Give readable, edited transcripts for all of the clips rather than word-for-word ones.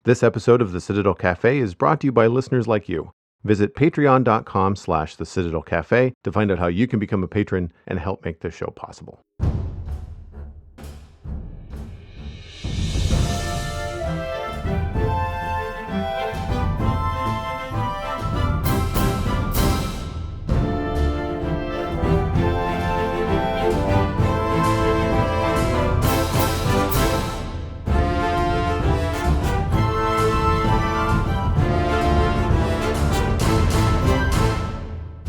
This episode of the Citadel Cafe is brought to you by listeners like you. Visit patreon.com/the Citadel Cafe to find out how you can become a patron and help make this show possible.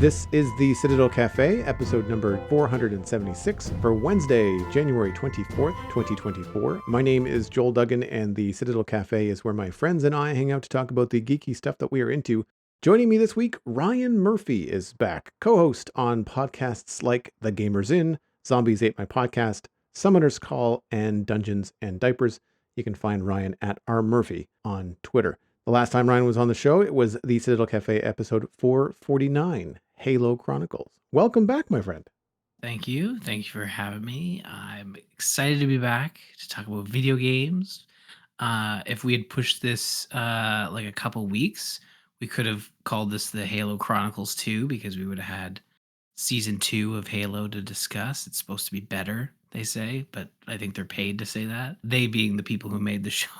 This is the Citadel Cafe, episode number 476 for Wednesday, January 24th, 2024. My name is Joel Duggan, and the Citadel Cafe is where my friends and I hang out to talk about the geeky stuff that we are into. Joining me this week, Ryan Murphy is back, co-host on podcasts like The Gamers Inn, Zombies Ate My Podcast, Summoner's Call, and Dungeons and Diapers. You can find Ryan at rmurphy on Twitter. The last time Ryan was on the show, it was the Citadel Cafe episode 449. Halo Chronicles. Welcome back, my friend. Thank you. Thank you for having me. I'm excited to be back to talk about video games. If we had pushed this like a couple weeks, we could have called this the Halo Chronicles 2 because we would have had season 2 of Halo to discuss. It's supposed to be better, they say, but I think they're paid to say that. They being the people who made the show.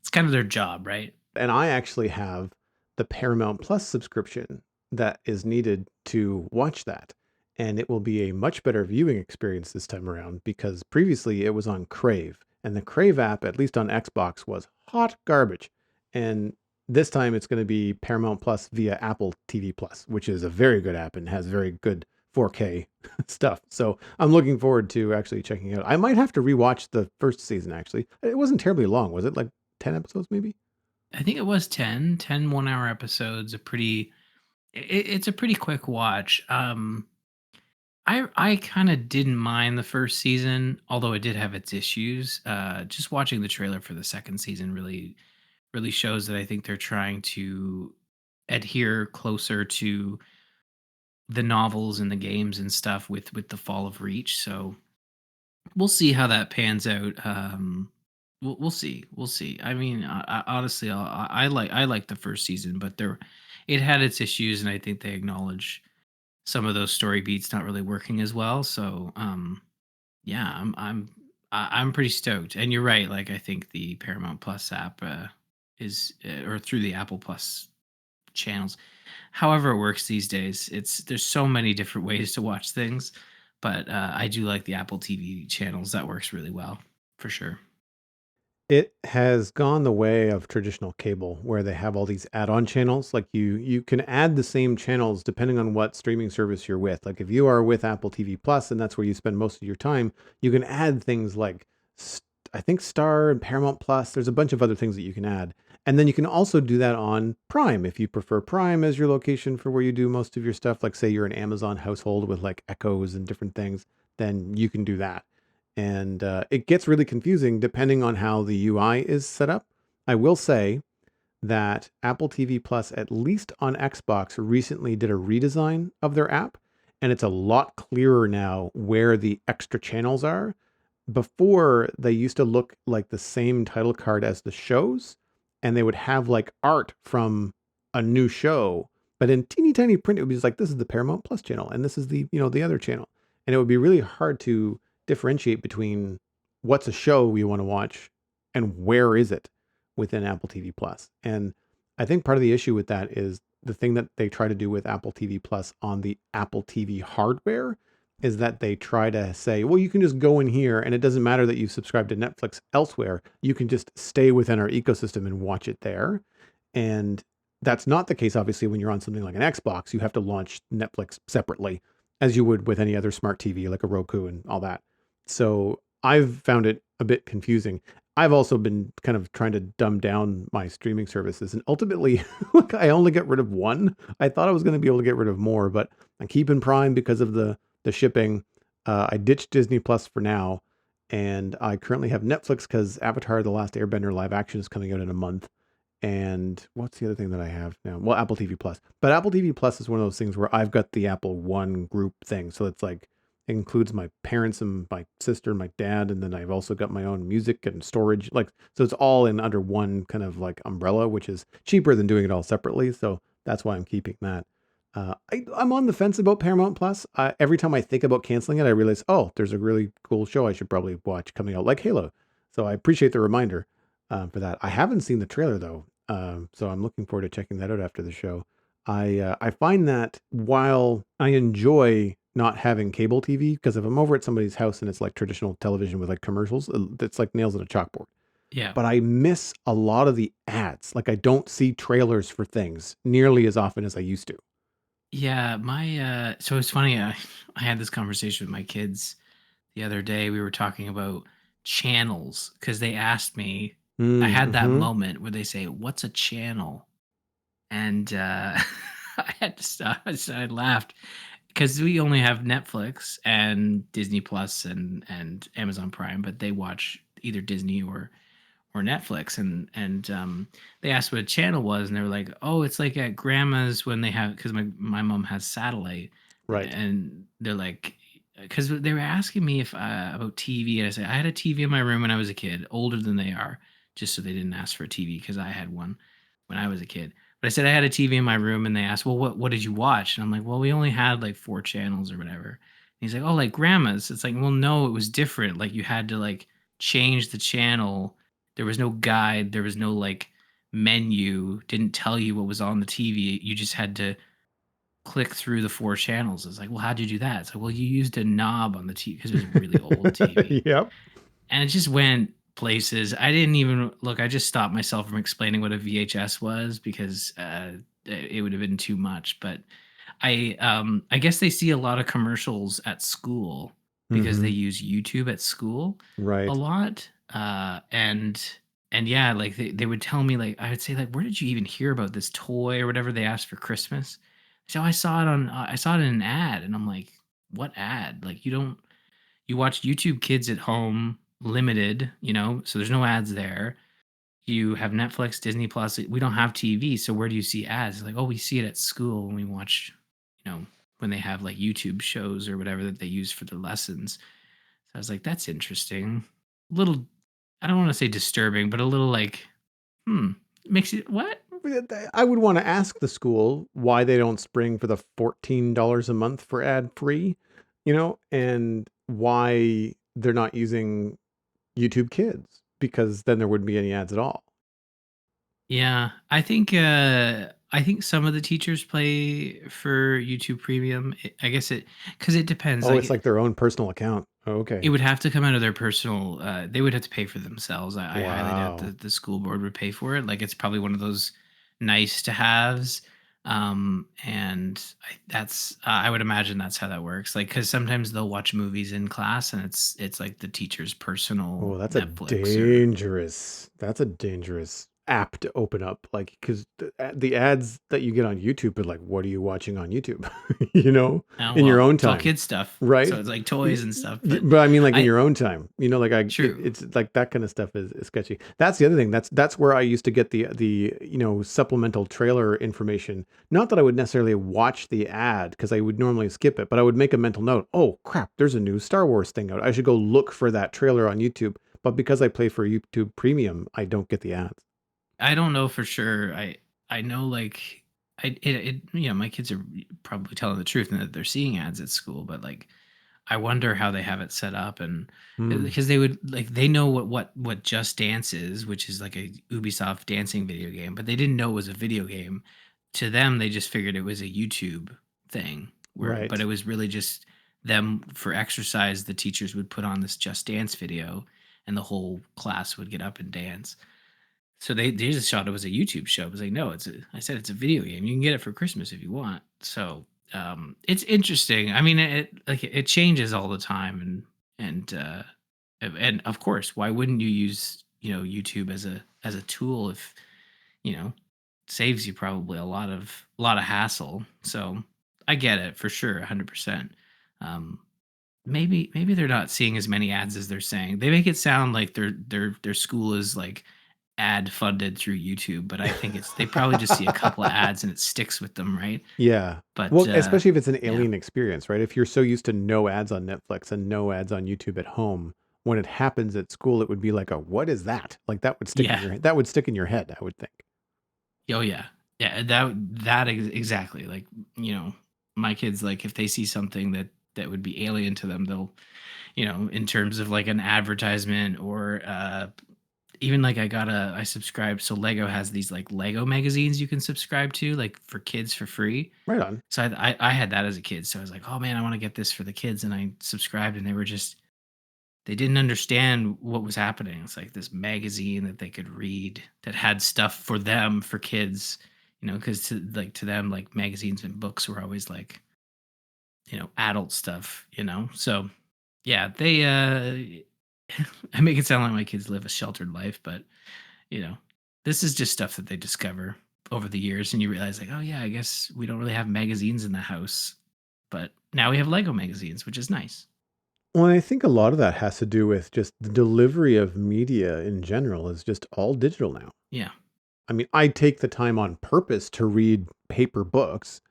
It's kind of their job, right? And I actually have the Paramount Plus subscription that is needed to watch that. And it will be a much better viewing experience this time around because previously it was on Crave. And the Crave app, at least on Xbox, was hot garbage. And this time it's going to be Paramount Plus via Apple TV Plus, which is a very good app and has very good 4K stuff. So I'm looking forward to actually checking it out. I might have to rewatch the first season, actually. It wasn't terribly long, was it? Like 10 episodes, maybe? I think it was 10 1-hour episodes. It's a pretty quick watch. I kind of didn't mind the first season, although it did have its issues. Just watching the trailer for the second season really shows that I think they're trying to adhere closer to the novels and the games and stuff with the Fall of Reach. So we'll see how that pans out. We'll see. We'll see. I mean, honestly, I like the first season, but it had its issues, and I think they acknowledge some of those story beats not really working as well. So, yeah, I'm pretty stoked. And you're right. Like, I think the Paramount Plus app is, or through the Apple Plus channels, however it works these days. There's so many different ways to watch things, but I do like the Apple TV channels. That works really well for sure. It has gone the way of traditional cable where they have all these add-on channels. Like you can add the same channels depending on what streaming service you're with. Like if you are with Apple TV Plus and that's where you spend most of your time, you can add things like I think Star and Paramount Plus. There's a bunch of other things that you can add. And then you can also do that on Prime if you prefer Prime as your location for where you do most of your stuff. Like say you're an Amazon household with like Echoes and different things, then you can do that. And it gets really confusing depending on how the UI is set up. I will say that Apple TV Plus, at least on Xbox, recently did a redesign of their app. And it's a lot clearer now where the extra channels are. Before, they used to look like the same title card as the shows. And they would have like art from a new show. But in teeny tiny print, it would be just like, this is the Paramount Plus channel. And this is the other channel. And it would be really hard to differentiate between what's a show you want to watch and where is it within Apple TV Plus. And I think part of the issue with that is the thing that they try to do with Apple TV Plus on the Apple TV hardware is that they try to say, well, you can just go in here and it doesn't matter that you subscribe to Netflix elsewhere. You can just stay within our ecosystem and watch it there. And that's not the case, obviously, when you're on something like an Xbox. You have to launch Netflix separately, as you would with any other smart TV, like a Roku and all that. So I've found it a bit confusing. I've also been kind of trying to dumb down my streaming services. And ultimately, look, I only get rid of one. I thought I was going to be able to get rid of more, but I'm keeping Prime because of the shipping. I ditched Disney Plus for now. And I currently have Netflix because Avatar: The Last Airbender live action is coming out in a month. And what's the other thing that I have now? Well, Apple TV Plus. But Apple TV Plus is one of those things where I've got the Apple One group thing. So it's like, includes my parents and my sister and my dad, and then I've also got my own music and storage. Like, so it's all in under one kind of like umbrella, which is cheaper than doing it all separately. So that's why I'm keeping that. I'm on the fence about Paramount Plus. Every time I think about canceling it, I realize, oh, there's a really cool show I should probably watch coming out, like Halo. So I appreciate the reminder for that. I haven't seen the trailer though, so I'm looking forward to checking that out after the show. I find that while I enjoy not having cable TV, because if I'm over at somebody's house and it's like traditional television with like commercials, it's like nails on a chalkboard. Yeah. But I miss a lot of the ads. Like I don't see trailers for things nearly as often as I used to. Yeah, so it's funny, I had this conversation with my kids the other day. We were talking about channels because they asked me. I had that Mm-hmm. moment where they say, "What's a channel?" And, I had to stop. I laughed because we only have Netflix and Disney Plus and Amazon Prime, but they watch either Disney or Netflix, and they asked what a channel was, and they were like, "Oh, it's like at grandma's when they have," because my mom has satellite, Right. and they're like, because they were asking me if about TV, and I said I had a TV in my room when I was a kid, older than they are, just so they didn't ask for a TV because I had one when I was a kid. But I said I had a TV in my room, and they asked, "Well, what did you watch?" And I'm like, "Well, we only had like 4 channels or whatever." And he's like, "Oh, like grandma's." It's like, well, no, it was different. Like you had to like change the channel. There was no guide, there was no, like, menu, didn't tell you what was on the TV, you just had to click through the 4 channels. It's like, "Well, how'd you do that?" It's like, "Well, you used a knob on the TV because it was a really old TV." Yep. And it just went places. I didn't even look, I just stopped myself from explaining what a VHS was because, it would have been too much, but I guess they see a lot of commercials at school because they Mm-hmm. use YouTube at school a Right. lot, and yeah, like, they would tell me, like I would say, like, "Where did you even hear about this toy?" or whatever they asked for Christmas. So, I saw it in an ad," and I'm like, "What ad?" Like, you watch YouTube Kids at home, limited, so there's no ads there. You have Netflix, Disney Plus. We don't have TV, so where do you see ads? It's like, oh, we see it at school when we watch, you know, when they have like YouTube shows or whatever that they use for their lessons. So I was like, that's interesting. A little, I don't want to say disturbing, but a little like, hmm, makes you what? I would want to ask the school why they don't spring for the $14 a month for ad free, and why they're not using YouTube Kids, because then there wouldn't be any ads at all. Yeah, I think some of the teachers play for YouTube Premium. I guess because it depends. Oh, it's Like like their own personal account. it Okay. would have to come out of their personal, they would have to pay for themselves. I highly doubt Wow. that the school board would pay for it. Like, it's probably one of those nice to haves, and I would imagine that's how that works. Like, because sometimes they'll watch movies in class, and it's like the teacher's personal Oh, Netflix or that's a dangerous app to open up. Like, because the ads that you get on YouTube are like, what are you watching on YouTube? oh, In your well, own it's all time, kid stuff, so right? it's like toys and stuff, but But I mean, like in I your own time, like true. it's like that kind of stuff is sketchy. That's the other thing. That's where I used to get the supplemental trailer information. Not that I would necessarily watch the ad because I would normally skip it, but I would make a mental note. Oh crap, there's a new Star Wars thing out. I should go look for that trailer on YouTube. But because I play for YouTube Premium, I don't get the ads. I don't know for sure. I know like my kids are probably telling the truth and that they're seeing ads at school, but like I wonder how they have it set up and Hmm. because they would like they know what Just Dance is, which is like a Ubisoft dancing video game, but they didn't know it was a video game. To them, they just figured it was a YouTube thing where but Right. it was really just them for exercise, the teachers would put on this Just Dance video and the whole class would get up and dance. So they just thought it was a YouTube show. I was like, "No, I said it's a video game. You can get it for Christmas if you want." So, it's interesting. I mean, it changes all the time and of course, why wouldn't you use, YouTube as a tool if, you know, saves you probably a lot of hassle. So, I get it for sure, 100%. Um, maybe they're not seeing as many ads as they're saying. They make it sound like their school is like ad funded through YouTube, but I think they probably just see a couple of ads and it sticks with them, right? Yeah. But Well, especially if it's an yeah, alien experience, right? If you're so used to no ads on Netflix and no ads on YouTube at home, when it happens at school, it would be like what is that? Like that would stick in yeah, your head. That would stick in your head, I would think. oh yeah, yeah. Exactly. Like, my kids, like, if they see something that would be alien to them, they'll, in terms of like an advertisement or even like I subscribed. So Lego has these like Lego magazines you can subscribe to, like for kids for free. Right on. So I had that as a kid. So I was like, oh man, I want to get this for the kids, and I subscribed, and they didn't understand what was happening. It's like this magazine that they could read that had stuff for them for kids, because to them, like, magazines and books were always like, adult stuff, So yeah, they I make it sound like my kids live a sheltered life, but you know, this is just stuff that they discover over the years, and you realize, like, oh yeah, I guess we don't really have magazines in the house, but now we have Lego magazines, which is nice. Well, I think a lot of that has to do with just the delivery of media in general is just all digital now. Yeah. I mean, I take the time on purpose to read paper books,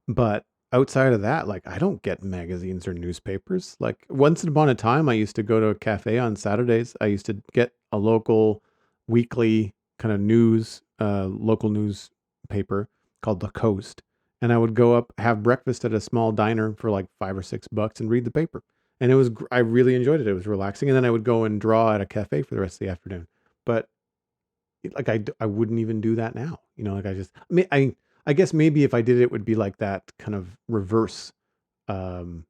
but outside of that, like I don't get magazines or newspapers. Like once upon a time, I used to go to a cafe on Saturdays. I used to get a local weekly kind of local newspaper called The Coast. And I would go up, have breakfast at a small diner for like $5 or $6 and read the paper. And I really enjoyed it. It was relaxing. And then I would go and draw at a cafe for the rest of the afternoon. But like I wouldn't even do that now. Like I guess maybe if I did it, it would be like that kind of reverse, um,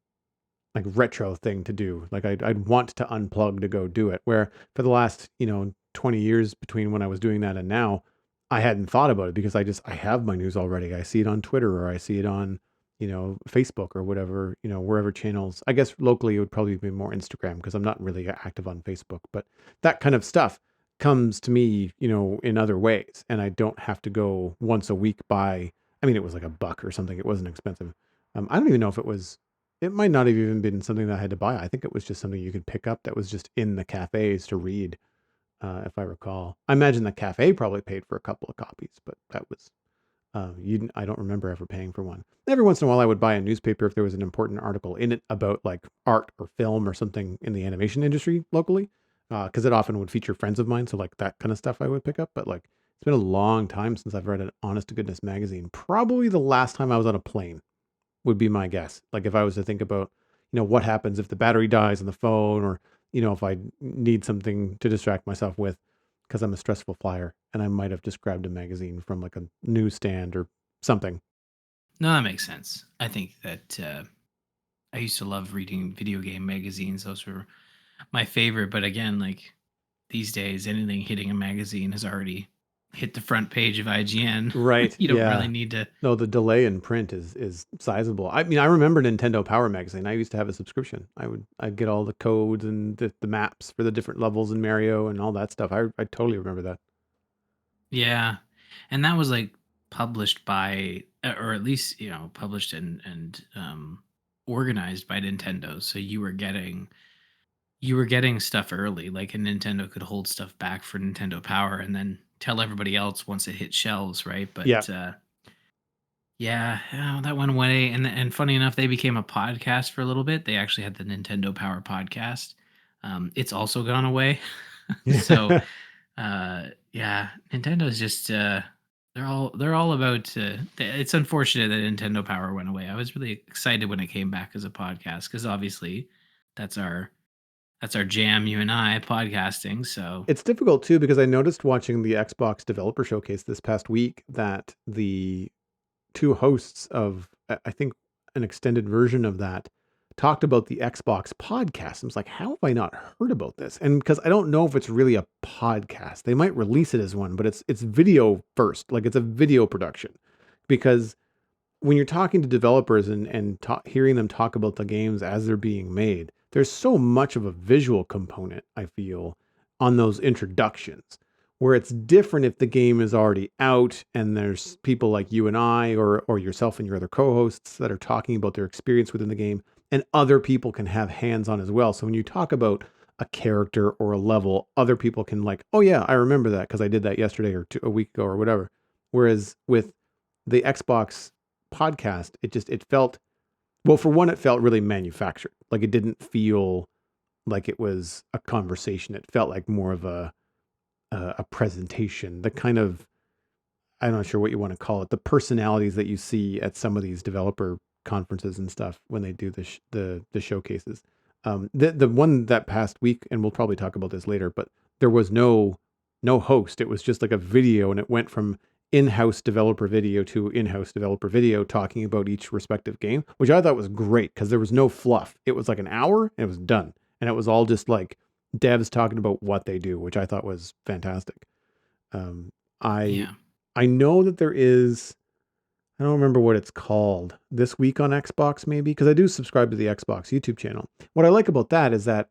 like retro thing to do. Like I'd want to unplug to go do it. Where for the last 20 years between when I was doing that and now, I hadn't thought about it because I have my news already. I see it on Twitter or I see it on Facebook or whatever wherever channels. I guess locally it would probably be more Instagram because I'm not really active on Facebook, but that kind of stuff comes to me, in other ways, and I don't have to go once a week buy. I mean, it was like $1 or something. It wasn't expensive. I don't even know if it was. It might not have even been something that I had to buy. I think it was just something you could pick up that was just in the cafes to read, if I recall. I imagine the cafe probably paid for a couple of copies, but that was I don't remember ever paying for one. Every once in a while, I would buy a newspaper if there was an important article in it about like art or film or something in the animation industry locally, because it often would feature friends of mine. So like that kind of stuff I would pick up. But like it's been a long time since I've read an honest to goodness magazine. Probably the last time I was on a plane would be my guess. Like if I was to think about, what happens if the battery dies on the phone or, if I need something to distract myself with because I'm a stressful flyer and I might have just grabbed a magazine from like a newsstand or something. No, that makes sense. I think that I used to love reading video game magazines. Those were my favorite. But again, like, these days, anything hitting a magazine has already hit the front page of IGN. Right. You don't really Yeah. need to. No, the delay in print is sizable. I mean, I remember Nintendo Power Magazine. I used to have a subscription. I'd get all the codes and the maps for the different levels in Mario and all that stuff. I totally remember that. Yeah, and that was like published by, or at least, published and organized by Nintendo. So you were getting stuff early. Like, a Nintendo could hold stuff back for Nintendo Power and then tell everybody else once it hit shelves, right? Yeah. But yeah, that went away. And funny enough, they became a podcast for a little bit. They actually had the Nintendo Power podcast. It's also gone away. So Yeah. yeah, Nintendo's just they're all about it's unfortunate that Nintendo Power went away. I was really excited when it came back as a podcast because obviously that's our that's our jam, you and I, podcasting. So It's difficult too because I noticed watching the Xbox Developer Showcase this past week that the two hosts of I think an extended version of that talked about the Xbox podcast. I was like, how have I not heard about this? And because I don't know if it's really a podcast. They might release it as one, but it's video first. Like it's a video production. Because when you're talking to developers and hearing them talk about the games as they're being made, there's so much of a visual component, I feel, on those introductions, where it's different if the game is already out and there's people like you and I or yourself and your other co-hosts that are talking about their experience within the game, and other people can have hands on as well. So when you talk about a character or a level, other people can like, oh yeah, I remember that because I did that yesterday or a week ago or whatever. Whereas with the Xbox podcast, it felt, well, for one, it felt really manufactured. Like it didn't feel like it was a conversation. It felt like more of a presentation. The kind of, I'm not sure what you want to call it, the personalities that you see at some of these developer conferences and stuff when they do the showcases. The one that past week, and we'll probably talk about this later, but there was no host. It was just like a video, and it went from in-house developer video to in-house developer video talking about each respective game, which I thought was great because there was no fluff. It was like an hour and it was done, and it was all just like devs talking about what they do, which I thought was fantastic. Um, I Yeah. I know that there is, I don't remember what it's called, This Week on Xbox maybe, because I do subscribe to the Xbox YouTube channel. What I like about that is that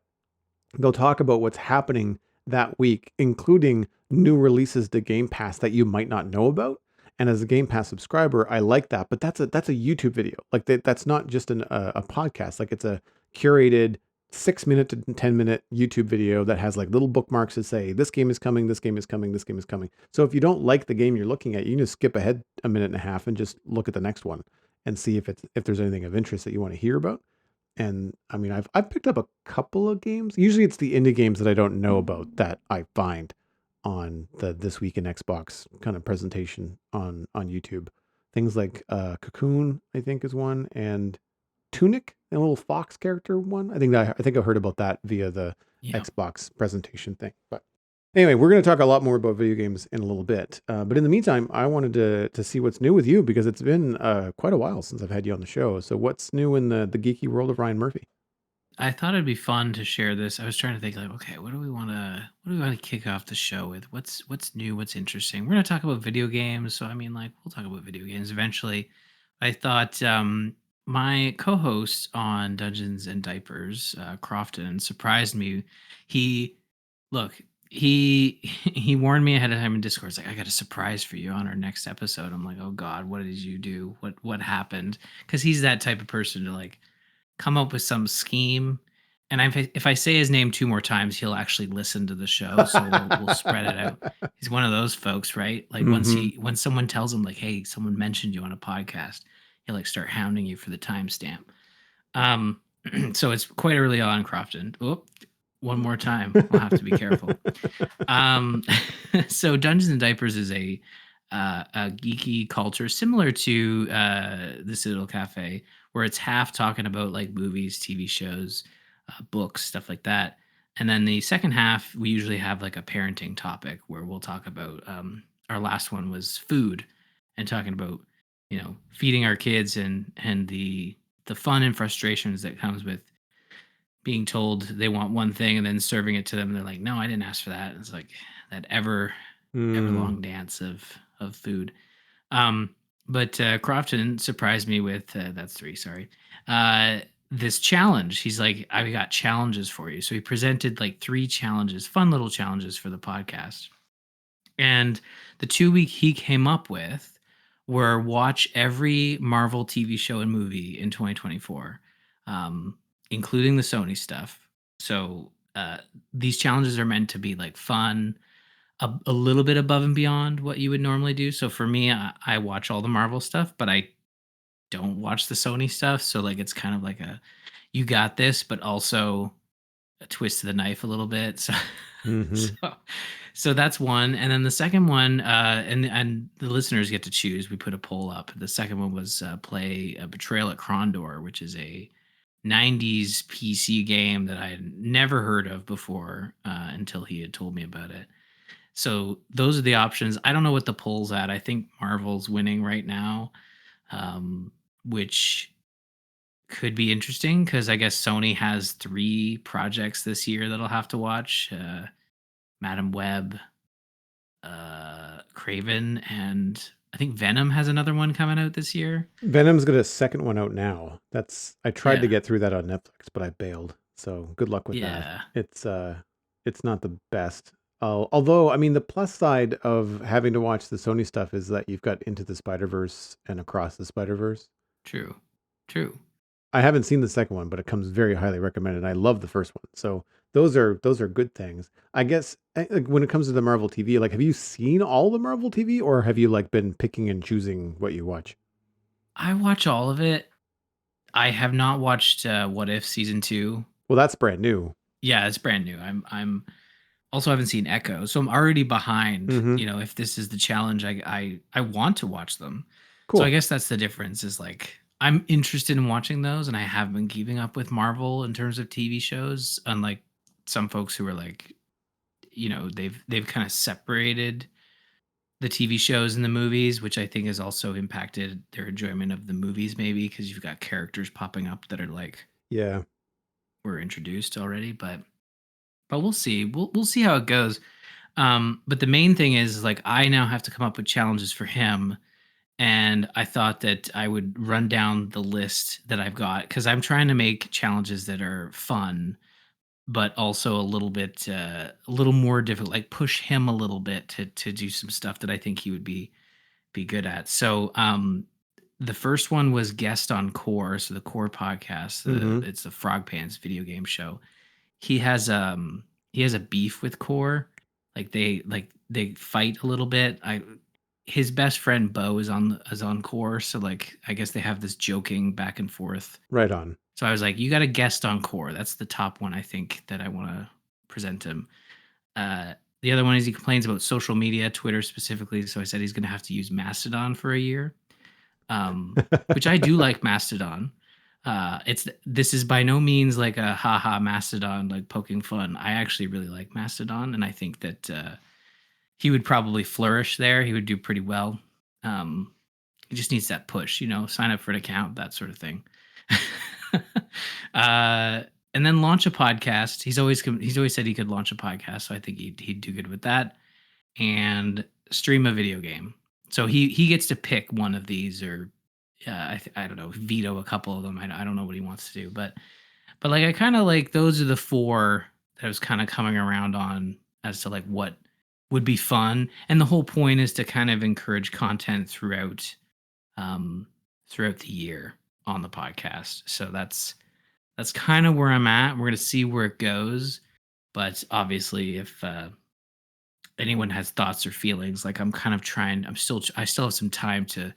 they'll talk about what's happening that week, including new releases to Game Pass that you might not know about. And as a Game Pass subscriber, I like that. But that's a YouTube video. Like that's not just a podcast. Like it's a curated 6 minute to 10 minute YouTube video that has like little bookmarks that say this game is coming, this game is coming, this game is coming. So if you don't like the game you're looking at, you can just skip ahead a minute and a half and just look at the next one and see if there's anything of interest that you want to hear about. And I mean, I've picked up a couple of games. Usually it's the indie games that I don't know about that I find on the This Week in Xbox kind of presentation on YouTube. Things like Cocoon, I think is one, and Tunic, a little fox character one. I think I heard about that via the Yeah. Xbox presentation thing. But anyway, we're going to talk a lot more about video games in a little bit. But in the meantime, I wanted to see what's new with you because it's been quite a while since I've had you on the show. So what's new in the geeky world of Ryan Murphy? I thought it'd be fun to share this. I was trying to think like, okay, what do we want to kick off the show with? What's new? What's interesting? We're gonna talk about video games, so I mean, like, we'll talk about video games eventually. I thought my co-host on Dungeons and Diapers, Crofton, surprised me. He look he he warned me ahead of time in Discord. He's like, I got a surprise for you on our next episode. I'm like, oh God, what did you do? What happened? Because he's that type of person to like come up with some scheme. And if I say his name two more times, he'll actually listen to the show. So we'll spread it out. He's one of those folks, right? Like Mm-hmm. when someone tells him like, "Hey, someone mentioned you on a podcast," he'll like start hounding you for the timestamp. Um, so it's quite early on, Crofton. Oh, one more time. I'll have to be careful. Um, so Dungeons and Diapers is a geeky culture similar to the Citadel Cafe, where it's half talking about like movies, TV shows, books, stuff like that. And then the second half, we usually have like a parenting topic where we'll talk about. Our last one was food, and talking about feeding our kids and the fun and frustrations that comes with being told they want one thing and then serving it to them and they're like, no, I didn't ask for that. It's like that ever Mm. long dance of food. um but Crofton surprised me with that's three, sorry, uh this challenge. He's like, I've got challenges for you. So he presented like three challenges, fun little challenges for the podcast. And the 2 week he came up with were watch every Marvel TV show and movie in 2024, um, including the Sony stuff. So these challenges are meant to be like fun, a little bit above and beyond what you would normally do. So for me, I watch all the Marvel stuff, but I don't watch the Sony stuff. So like it's kind of like a you got this, but also a twist to the knife a little bit. So Mm-hmm. so so that's one. And then the second one, and the listeners get to choose. We put a poll up. The second one was play a Betrayal at Krondor, which is a 90s PC game that I had never heard of before until he had told me about it. So those are the options. I don't know what the poll's at. I think Marvel's winning right now, which could be interesting because I guess Sony has three projects this year that I'll have to watch: Madam Web, Craven, and I think Venom has another one coming out this year. Venom's got a second one out now. I tried to Yeah, get through that on Netflix, but I bailed. So good luck with that. yeah, It's not the best. Although, I mean, the plus side of having to watch the Sony stuff is that you've got Into the Spider-Verse and Across the Spider-Verse. true, true. I haven't seen the second one, but it comes very highly recommended. I love the first one. So those are good things. I guess like, when it comes to the Marvel TV, like have you seen all the Marvel TV or have you like been picking and choosing what you watch? I watch all of it. I have not watched What If season 2. Well, that's brand new. Yeah, it's brand new. I'm also haven't seen Echo, so I'm already behind. Mm-hmm. If this is the challenge, I want to watch them. So I Cool. guess that's the difference. Is like I'm interested in watching those, and I have been keeping up with Marvel in terms of TV shows. Unlike some folks who are like, they've kind of separated the TV shows and the movies, which I think has also impacted their enjoyment of the movies, maybe because you've got characters popping up that are like Yeah. were introduced already. But we'll see. We'll see how it goes. But the main thing is like I now have to come up with challenges for him. And I thought that I would run down the list that I've got because I'm trying to make challenges that are fun, but also a little more difficult, like push him a little bit to do some stuff that I think he would be good at. So the first one was guest on Core, so the Core podcast. Mm-hmm. It's the Frog Pants video game show. He has he has a beef with Core. Like they fight a little bit. I His best friend Bo is on Core, so like I guess they have this joking back and forth. Right on. So I was like, you got a guest on Core. That's the top one I think that I want to present him. The other one is he complains about social media, Twitter specifically. So I said he's going to have to use Mastodon for a year, which I do like Mastodon. This is by no means like a haha Mastodon like poking fun. I actually really like Mastodon, and I think that he would probably flourish there. He would do pretty well. Um, he just needs that push, sign up for an account, that sort of thing. uh, and then launch a podcast. He's always said he could launch a podcast, so I think he'd do good with that. And stream a video game. So he gets to pick one of these, or I don't know, veto a couple of them. I don't know what he wants to do, but like I kind of like those are the four that I was kind of coming around on as to like what would be fun. And the whole point is to kind of encourage content um throughout the year on the podcast. So that's kind of where I'm at. We're gonna see where it goes. But obviously if anyone has thoughts or feelings, like I'm kind of trying, I still have some time to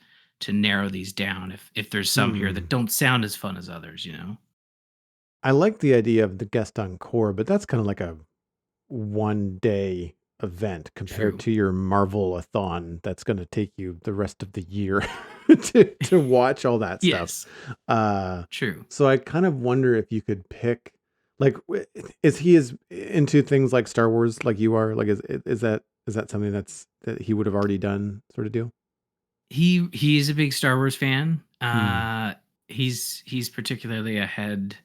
narrow these down if there's some here that Hmm. don't sound as fun as others. I like the idea of the guest on core, but that's kind of like a 1 day event compared True. to your Marvel-a-thon that's going to take you the rest of the year to watch all that stuff. Yes. Uh, True. so I kind of wonder if you could pick, like, is he as into things like Star Wars like you are? Like, is that something that he would have already done, sort of deal? He's a big Star Wars fan. Hmm. He's particularly ahead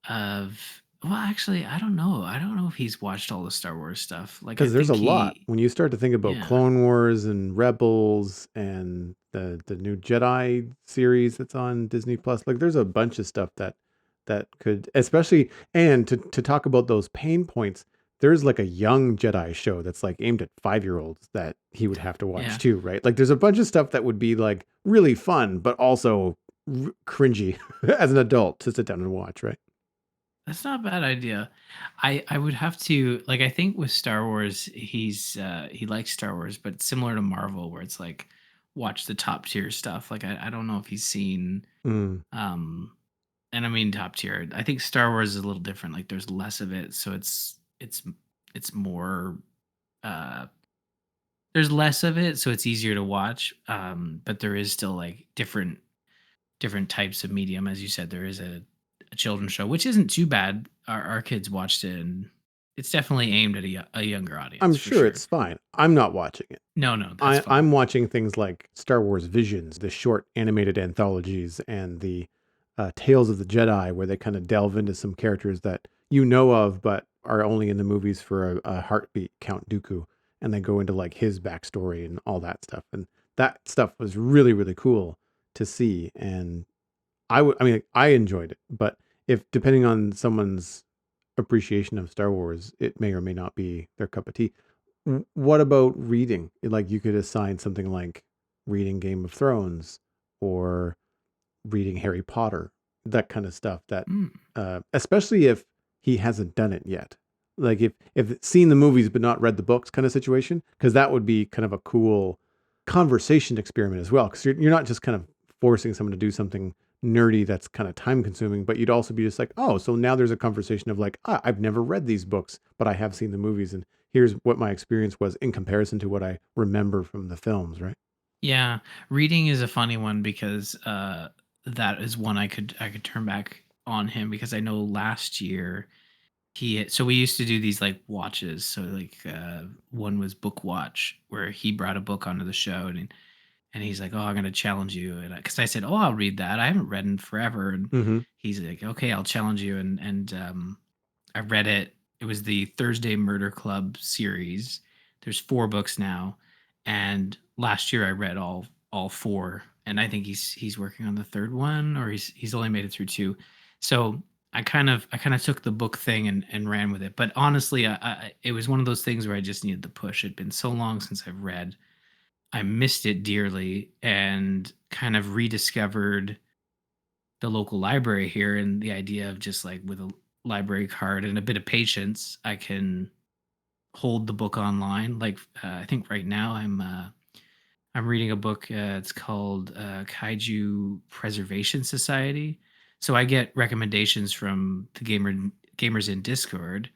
of, well, actually, I don't know if he's watched all the Star Wars stuff. Like I Because there's a think lot he when you start to think about yeah. Clone Wars and Rebels and the new Jedi series that's on Disney Plus. Like there's a bunch of stuff that could, especially, and to talk about those pain points. There's like a young Jedi show that's like aimed at 5-year-olds that he would have to watch Yeah. too, right? Like there's a bunch of stuff that would be like really fun, but also cringy as an adult to sit down and watch, right? That's not a bad idea. I would have to, like, I think with Star Wars, he likes Star Wars, but similar to Marvel where it's like watch the top tier stuff. Like I don't know if he's seen Mm. um and I mean top tier. I think Star Wars is a little different. Like there's less of it, so it's more uh there's less of it, so it's easier to watch. But there is still like different types of medium. As you said, there is a children's show, which isn't too bad. Our kids watched it, and it's definitely aimed at a younger I'm audience for sure sure. it's fine. I'm not watching it. No, that's I'm fine. watching things like Star Wars Visions, the short animated anthologies, and the Tales of the Jedi, where they kind of delve into some characters that you know of, but are only in the movies for a heartbeat, Count Dooku, and they go into like his backstory and all that stuff. And that stuff was really, really cool to see. And I mean, I enjoyed it, but if depending on someone's appreciation of Star Wars, it may or may not be their cup of tea. What about reading? Like you could assign something like reading Game of Thrones or reading Harry Potter, that kind of stuff. That Mm, especially if he hasn't done it yet. Like if seen the movies but not read the books kind of situation, because that would be kind of a cool conversation experiment as well. Because you're not just kind of forcing someone to do something nerdy that's kind of time consuming, but you'd also be just like, oh, so now there's a conversation of like, I've never read these books, but I have seen the movies, and here's what my experience was in comparison to what I remember from the films, right? Yeah, reading is a funny one because that is one I could turn back on him because I know last year so we used to do these like watches. So like one was book watch where he brought a book onto the show and he's like, "Oh, I'm gonna challenge you," and because I said, "Oh, I'll read that. I haven't read in forever," and Mm-hmm. he's like, "Okay, I'll challenge you," and I read it. It was the Thursday Murder Club series. There's 4 books now, and last year I read all 4, and I think he's working on the 3rd one, or he's only made it through 2. So I kind of took the book thing and ran with it. But honestly, it was one of those things where I just needed the push. It'd been so long since I've read. I missed it dearly and kind of rediscovered the local library here and the idea of just like with a library card and a bit of patience, I can hold the book online. Like I think right now I'm reading a book. It's called Kaiju Preservation Society. So I get recommendations from the gamers in Discord,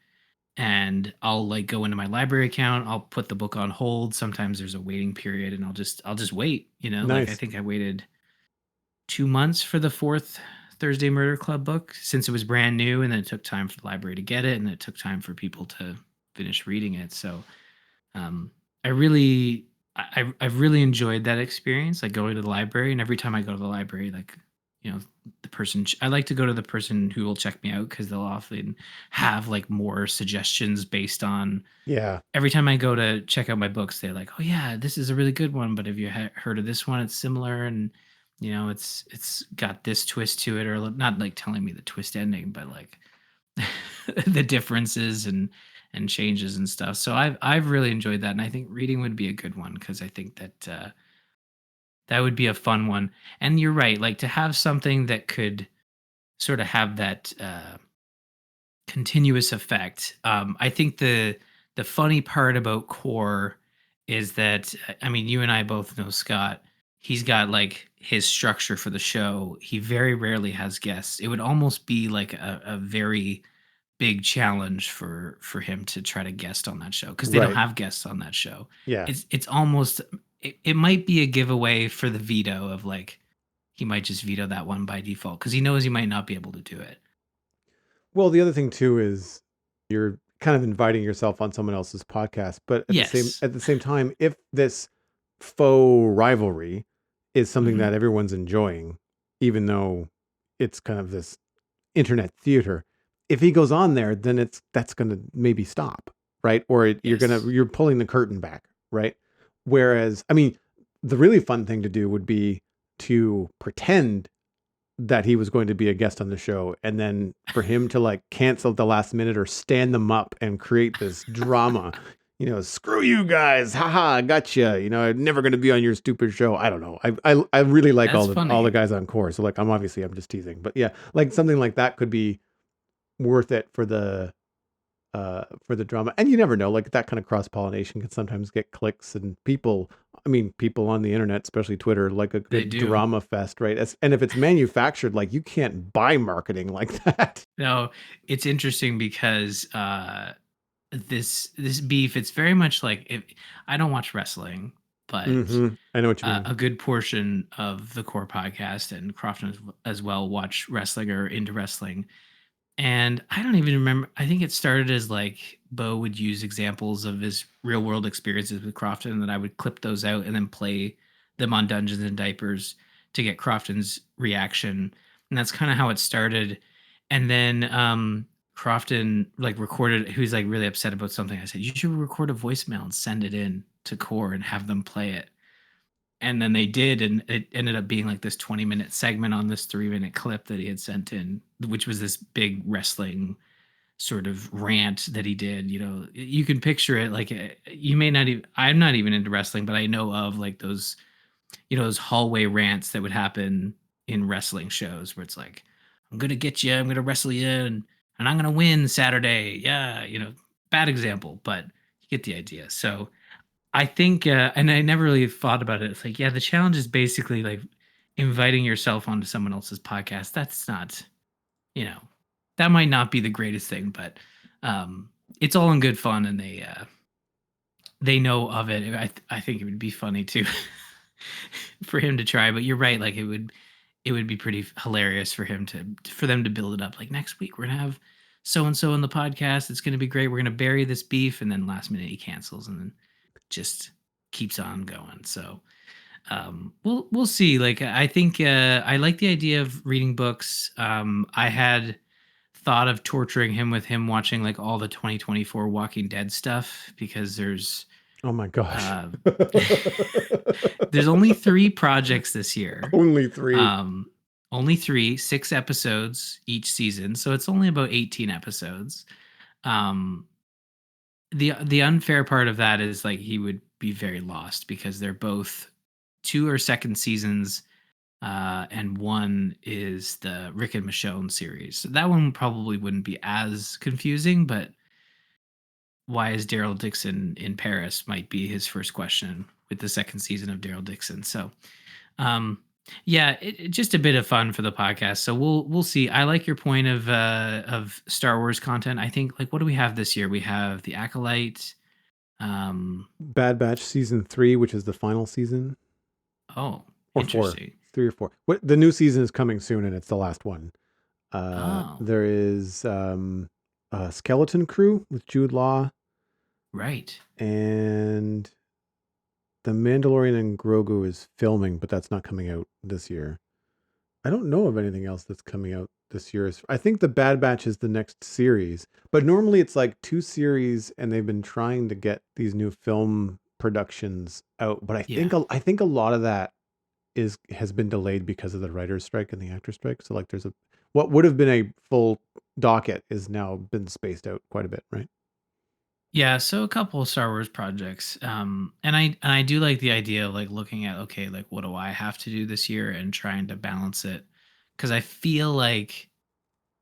and I'll like go into my library account. I'll put the book on hold. Sometimes there's a waiting period, and I'll just wait. Like I Nice. think I waited 2 months for the 4th Thursday Murder Club book since it was brand new, and then it took time for the library to get it, and it took time for people to finish reading it. So um, I really, I've really enjoyed that experience, like going to the library. And every time I go to the library, like the person I like to go to the person who will check me out because they'll often have like more suggestions based on Yeah. every time I go to check out my books, they're like, "Oh yeah, this is a really good one, but have you heard of this one? It's similar, and it's got this twist to it," or not like telling me the twist ending, but like the differences and changes and stuff. So I've really enjoyed that, and I think reading would be a good one because I think that that would be a fun one. And you're right, like to have something that could sort of have that. Continuous effect. I think the funny part about Core is that I mean, you and I both know Scott. He's got like his structure for the show. He very rarely has guests. It would almost be like a very big challenge for him to try to guest on that show because they don't Right. have guests on that show. Yeah. It's almost it might be a giveaway for the veto of like he might just veto that one by default because he knows he might not be able to do it. Well, the other thing too is you're kind of inviting yourself on someone else's podcast, but Yes. at the same time, if this faux rivalry is something Hmm. that everyone's enjoying, even though it's kind of this internet theater, if he goes on there, then that's going to maybe stop, right? Or Yes. you're pulling the curtain back, right? Whereas, I mean, the really fun thing to do would be to pretend that he was going to be a guest on the show, and then for him to like cancel at the last minute or stand them up and create this drama. Screw you guys, haha, gotcha. I'm never going to be on your stupid show. I don't know. I really like That's all the funny. guys on Core. So like I'm just teasing, but yeah, like something like that could be worth it for the drama. And you never know, like that kind of cross pollination can sometimes get clicks, and people on the internet, especially Twitter, like a They good do. drama fest, right? And if it's manufactured, like you can't buy marketing like that. No, it's interesting because this beef, it's very much like if I don't watch wrestling, but I know what you mean. a good portion of the core podcast and Crofton as well watch wrestling or into wrestling. And I don't even remember. I think it started as like Bo would use examples of his real world experiences with Crofton, and then I would clip those out and then play them on Dungeons and Diapers to get Crofton's reaction. And that's kind of how it started. And then Crofton like recorded, he was like really upset about something. I said, "You should record a voicemail and send it in to Core and have them play it." And then they did, and it ended up being like this 20-minute segment on this 3-minute clip that he had sent in, which was this big wrestling sort of rant that he did. You can picture it like you may not even, I'm not even into wrestling, but I know of like those, those hallway rants that would happen in wrestling shows where it's like, "I'm going to get you, I'm going to wrestle you, and and I'm gonna win Saturday. Yeah, bad example, but you get the idea. So I think, and I never really thought about it. It's like, yeah, the challenge is basically like inviting yourself onto someone else's podcast. That's not, you know, that might not be the greatest thing, but um, it's all in good fun, and they know of it. I think it would be funny too for him to try. But you're right. Like it would be pretty hilarious for them to build it up. Like next week we're gonna have so and so on the podcast. It's gonna be great. We're gonna bury this beef, and then last minute he cancels, and then just keeps on going. So we'll see. Like I think I like the idea of reading books. I had thought of torturing him with him watching like all the 2024 Walking Dead stuff because Oh my gosh. uh, there's only 3 projects this year. Only 3. Um, only 3, 6 episodes each season, so it's only about 18 episodes. Um, the unfair part of that is like he would be very lost because they're both 2 or second seasons, and 1 is the Rick and Michonne series. So that one probably wouldn't be as confusing, but why is Daryl Dixon in Paris might be his first question with the second season of Daryl Dixon. So um yeah, just a bit of fun for the podcast. So we'll see. I like your point of Star Wars content. I think like what do we have this year? We have the Acolyte. Bad Batch season 3, which is the final season, Oh, or 4. interesting. 3 or 4. What the new season is coming soon, and it's the last one. Oh, There is Skeleton Crew with Jude Law, right. and The Mandalorian and Grogu is filming, but that's not coming out this year. I don't know of anything else that's coming out this year. I think the Bad Batch is the next series, but normally it's like 2 series, and they've been trying to get these new film productions out. But Yeah. I think a lot of that has been delayed because of the writer's strike and the actor strike. So like, there's what would have been a full docket is now been spaced out quite a bit, right? Yeah, so a couple of Star Wars projects. And I do like the idea of like looking at okay, like what do I have to do this year and trying to balance it cuz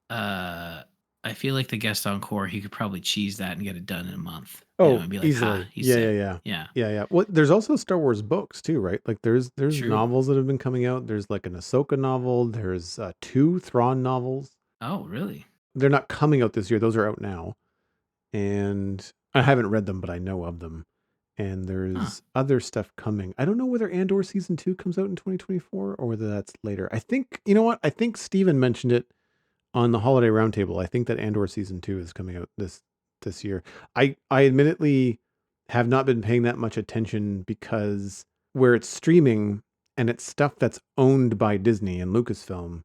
uh I feel like the guest encore he could probably cheese that and get it done in a month, Oh, and be like, "Ha, easily. he's Yeah, yeah, sick." yeah. Yeah. Yeah, yeah. Well, there's also Star Wars books too, right? Like there's True. novels that have been coming out. There's like an Ahsoka novel. There's 2 Thrawn novels. Oh, really? They're not coming out this year. Those are out now. And I haven't read them, but I know of them. And Huh. there's other stuff coming. I don't know whether Andor season 2 comes out in 2024 or whether that's later. I think, you know what? I think Steven mentioned it on the holiday roundtable. I think that Andor season 2 is coming out this year. I admittedly have not been paying that much attention because where it's streaming and it's stuff that's owned by Disney and Lucasfilm,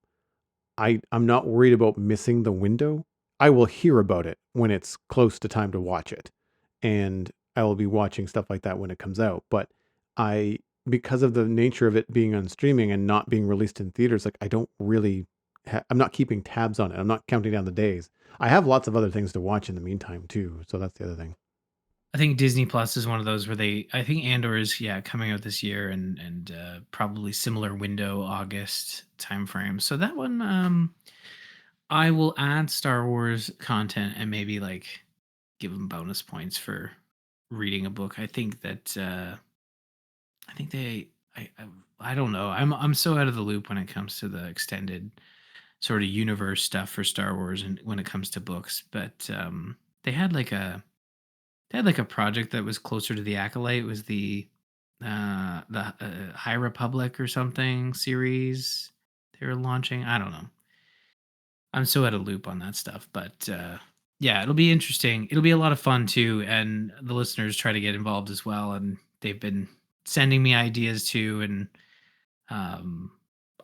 I'm not worried about missing the window. I will hear about it when it's close to time to watch it, and I will be watching stuff like that when it comes out. But I, because of the nature of it being on streaming and not being released in theaters, like I don't really, I'm not keeping tabs on it. I'm not counting down the days. I have lots of other things to watch in the meantime too. So that's the other thing. I think Disney Plus is one of those where I think Andor is coming out this year, and probably similar window August timeframe. So that one I will add Star Wars content and maybe like give them bonus points for reading a book. I think that I think they I don't know. I'm so out of the loop when it comes to the extended sort of universe stuff for Star Wars and when it comes to books, but they had like a project that was closer to the Acolyte. It was the High Republic or something series they were launching. I don't know. I'm so out of loop on that stuff, but yeah, it'll be interesting. It'll be a lot of fun too, and the listeners try to get involved as well, and they've been sending me ideas too. And um,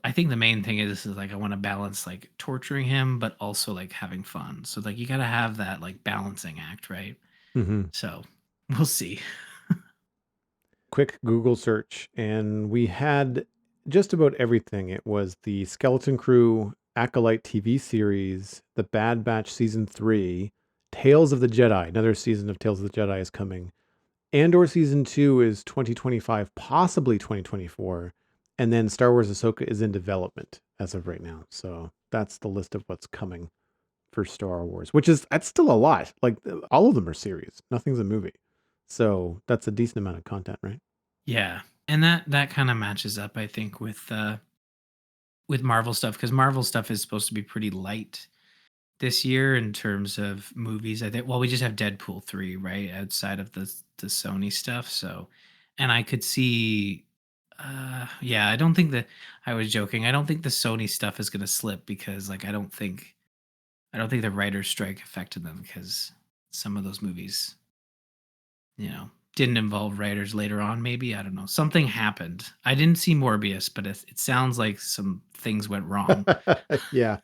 I think the main thing is like I want to balance like torturing him, but also like having fun. So like you got to have that like balancing act, right? Mm-hmm. So we'll see. Quick Google search, and we had just about everything. It was the Skeleton Crew Acolyte TV series, The Bad Batch season 3, Tales of the Jedi. Another season of Tales of the Jedi is coming. Andor season 2 is 2025, possibly 2024, and then Star Wars Ahsoka is in development as of right now. So that's the list of what's coming for Star Wars, which is that's still a lot. Like all of them are series. Nothing's a movie. So that's a decent amount of content, right? Yeah. And that kind of matches up, I think, with Marvel stuff, because Marvel stuff is supposed to be pretty light this year in terms of movies. I think, well, we just have Deadpool 3, right? Outside of the Sony stuff. So, and I could see, yeah, I don't think that, I was joking. I don't think the Sony stuff is going to slip, because like, I don't think the writer's strike affected them, because some of those movies, didn't involve writers later on. Maybe, I don't know. Something happened. I didn't see Morbius, but it sounds like some things went wrong. Yeah.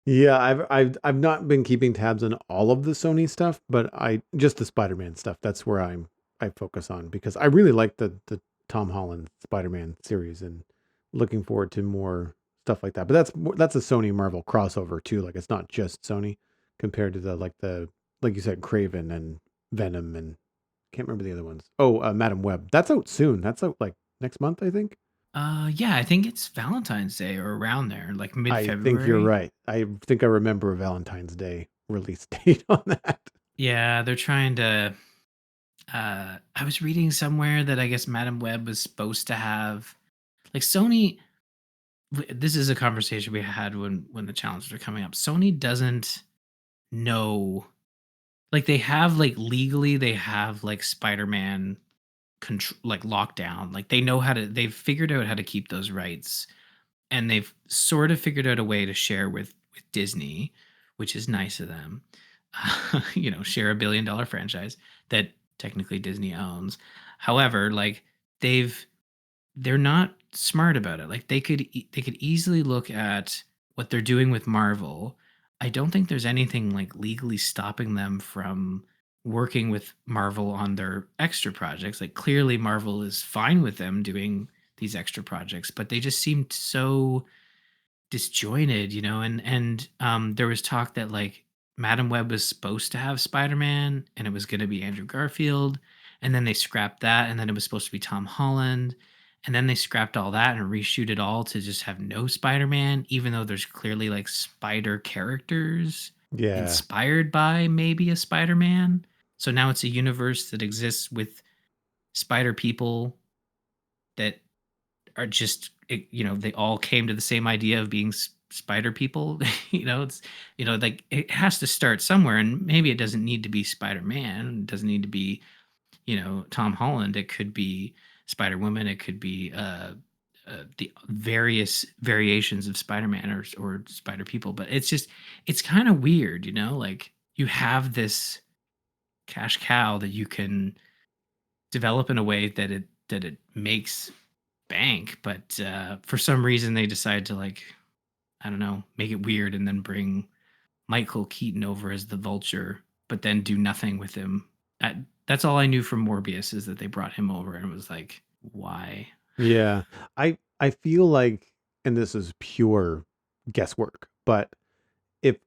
Yeah, I've not been keeping tabs on all of the Sony stuff, but I just the Spider-Man stuff. That's where I focus on because I really like the Tom Holland Spider-Man series and looking forward to more stuff like that. But that's a Sony Marvel crossover too. Like it's not just Sony compared to the like you said Craven and Venom and can't remember the other ones. Oh, Madam Web. That's out soon. That's out like next month, I think. Yeah, I think it's Valentine's Day or around there, like I think you're mid-February. right. I think I remember a Valentine's Day release date on that. Yeah, they're trying to. I was reading somewhere that I guess Madam Web was supposed to have, like, Sony. This is a conversation we had when the challenges are coming up. Sony doesn't know, like, they have, like, legally they have, like, Spider-Man control, like, lockdown. Like, they know how to. They've figured out how to keep those rights, and they've sort of figured out a way to share with Disney, which is nice of them. Share $1 billion franchise that technically Disney owns. However, like, they've they're not smart about it. Like, they could easily look at what they're doing with Marvel. I don't think there's anything like legally stopping them from working with Marvel on their extra projects. Like, clearly Marvel is fine with them doing these extra projects, but they just seemed so disjointed, and there was talk that, like, Madam Web was supposed to have Spider-Man and it was going to be Andrew Garfield, and then they scrapped that, and then it was supposed to be Tom Holland, and then they scrapped all that and reshoot it all to just have no Spider-Man, even though there's clearly like spider characters Yeah. inspired by maybe a Spider-Man. So now it's a universe that exists with spider people that are just, they all came to the same idea of being spider people. It's, like, it has to start somewhere, and maybe it doesn't need to be Spider-Man, it doesn't need to be, Tom Holland. It could be Spider Woman, it could be the various variations of Spider-Man, or spider people. But it's kind of weird, like, you have this cash cow that you can develop in a way that it makes bank, but for some reason they decide to, like, I don't know, make it weird, and then bring Michael Keaton over as the Vulture, but then do nothing with him. That's all I knew from Morbius, is that they brought him over, and it was like, why? Yeah. I feel like and this is pure guesswork, but if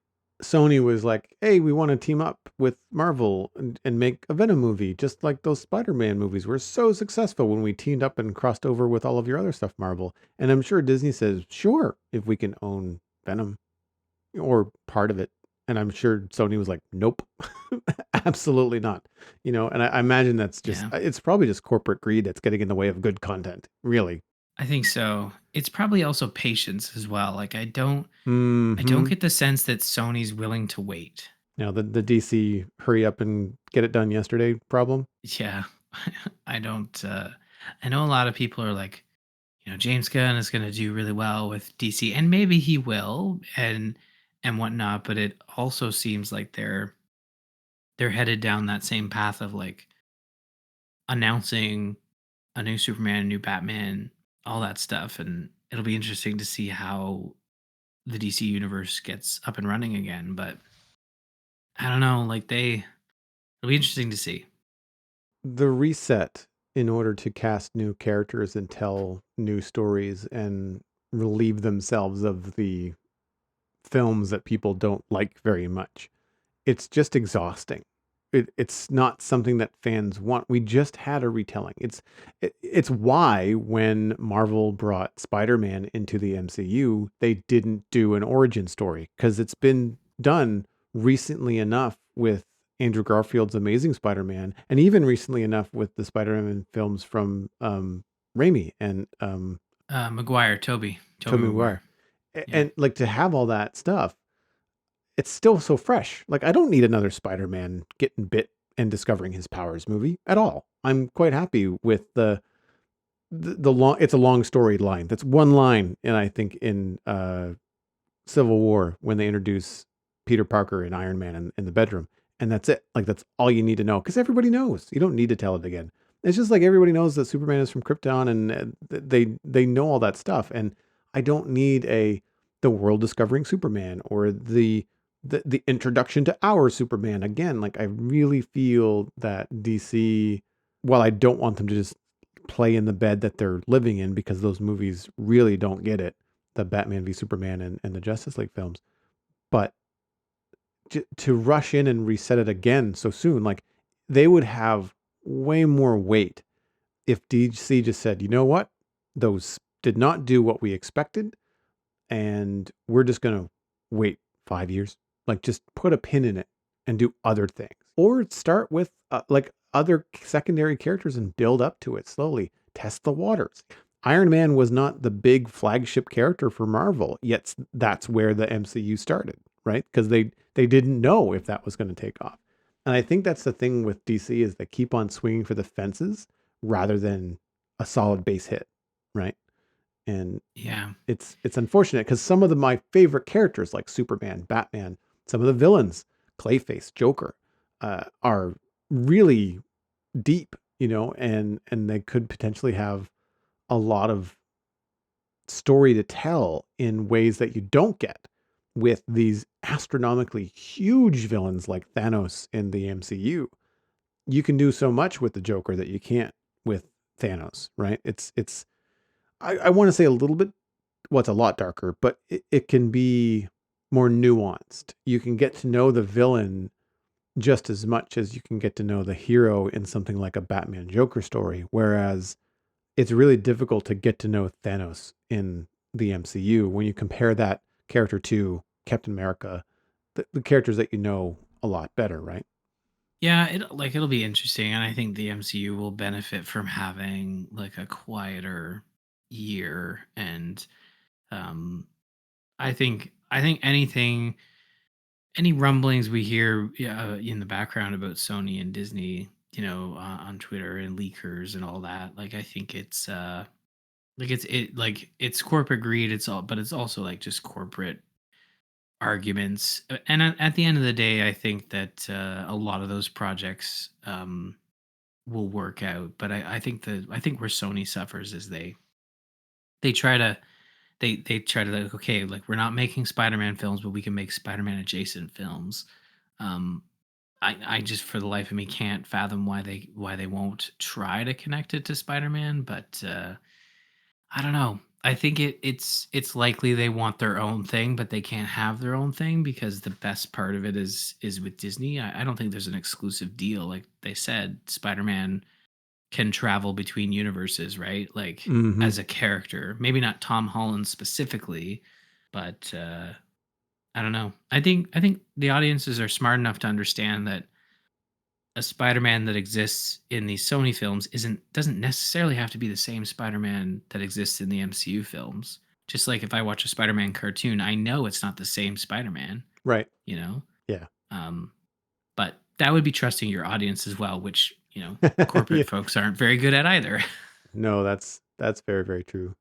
Sony was like, "Hey, we want to team up with Marvel and make a Venom movie, just like those Spider-Man movies were so successful when we teamed up and crossed over with all of your other stuff, Marvel." And I'm sure Disney says, "Sure, if we can own Venom or part of it." And I'm sure Sony was like, "Nope, absolutely not." And I imagine that's just, Yeah, it's probably just corporate greed that's getting in the way of good content, really. I think so. It's probably also patience as well. Like, I don't Hmm. get the sense that Sony's willing to wait. Now the DC hurry up and get it done yesterday problem. Yeah. I don't I know a lot of people are like, James Gunn is going to do really well with DC, and maybe he will, and whatnot. But it also seems like they're headed down that same path of, like, announcing a new Superman, a new Batman, all that stuff, and it'll be interesting to see how the DC universe gets up and running again. But I don't know, like, it'll be interesting to see. The reset in order to cast new characters and tell new stories and relieve themselves of the films that people don't like very much. It's just exhausting. It's not something that fans want. We just had a retelling. It's why when Marvel brought Spider-Man into the MCU, they didn't do an origin story because it's been done recently enough with Andrew Garfield's Amazing Spider-Man, and even recently enough with the Spider-Man films from Raimi and Toby Tobey Maguire. Maguire. Yeah. And like to have all that stuff, it's still so fresh. Like I don't need another Spider-Man getting bit and discovering his powers movie at all. I'm quite happy with the long. It's a long storyline. That's one line, and I think in Civil War when they introduce Peter Parker and Iron Man in the bedroom, and that's it. Like that's all you need to know because everybody knows. You don't need to tell it again. It's just like everybody knows that Superman is from Krypton, and they know all that stuff. And I don't need the world discovering Superman or the introduction to our Superman again. Like I really feel that DC, while I don't want them to just play in the bed that they're living in because those movies really don't get it, the Batman v Superman and the Justice League films, but to rush in and reset it again so soon, like they would have way more weight if DC just said, you know what, those did not do what we expected, and we're just gonna wait 5 years. Like just put a pin in it and do other things, or start with like other secondary characters and build up to it slowly. Test the waters. Iron Man was not the big flagship character for Marvel, yet that's where the MCU started, right? Because they didn't know if that was going to take off. And I think that's the thing with DC is they keep on swinging for the fences rather than a solid base hit, right? And Yeah. it's unfortunate because some of my favorite characters like Superman, Batman, some of the villains, Clayface, Joker, are really deep, and they could potentially have a lot of story to tell in ways that you don't get with these astronomically huge villains like Thanos in the MCU. You can do so much with the Joker that you can't with Thanos, right? It's I want to say a little bit, well, it's a lot darker, but it can be more nuanced. You can get to know the villain just as much as you can get to know the hero in something like a Batman Joker story, whereas it's really difficult to get to know Thanos in the MCU when you compare that character to Captain America, the characters that you know a lot better, right? Yeah, it'll be interesting, and I think the MCU will benefit from having like a quieter year, and um, I think any rumblings we hear, yeah, in the background about Sony and Disney, on Twitter and leakers and all that, like I think it's corporate greed. It's all, but it's also like just corporate arguments. And at the end of the day, I think that a lot of those projects will work out. But I think where Sony suffers is they try to they try to like, okay, like we're not making Spider-Man films, but we can make Spider-Man adjacent films. Um, I just for the life of me can't fathom why they won't try to connect it to Spider-Man, but I don't know. I think it's likely they want their own thing, but they can't have their own thing because the best part of it is with Disney. I don't think there's an exclusive deal. Like they said, Spider-Man can travel between universes, right? Like Mm-hmm. as a character. Maybe not Tom Holland specifically, but I don't know. I think the audiences are smart enough to understand that a Spider-Man that exists in these Sony films doesn't necessarily have to be the same Spider-Man that exists in the MCU films. Just like if I watch a Spider-Man cartoon, I know it's not the same Spider-Man, Right. you know? Yeah. Um, but that would be trusting your audience as well, which, corporate Yeah. folks aren't very good at either. No, that's very, very true.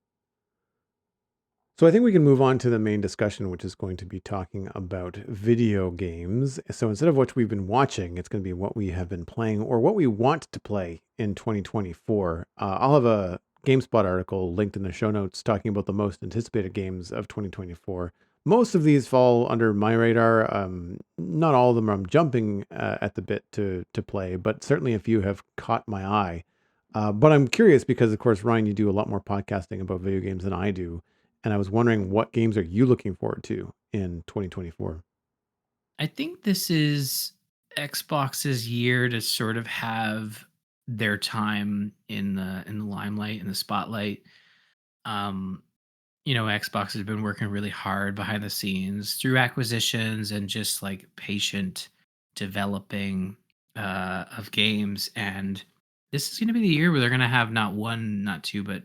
So I think we can move on to the main discussion, which is going to be talking about video games. So instead of what we've been watching, it's going to be what we have been playing or what we want to play in 2024. I'll have a GameSpot article linked in the show notes talking about the most anticipated games of 2024. Most of these fall under my radar. Not all of them I'm jumping at the bit to play, but certainly a few have caught my eye. But I'm curious because, of course, Ryan, you do a lot more podcasting about video games than I do. And I was wondering, what games are you looking forward to in 2024? I think this is Xbox's year to sort of have their time in the limelight, in the spotlight. Um, Xbox has been working really hard behind the scenes through acquisitions and just like patient developing of games. And this is going to be the year where they're going to have not one, not two, but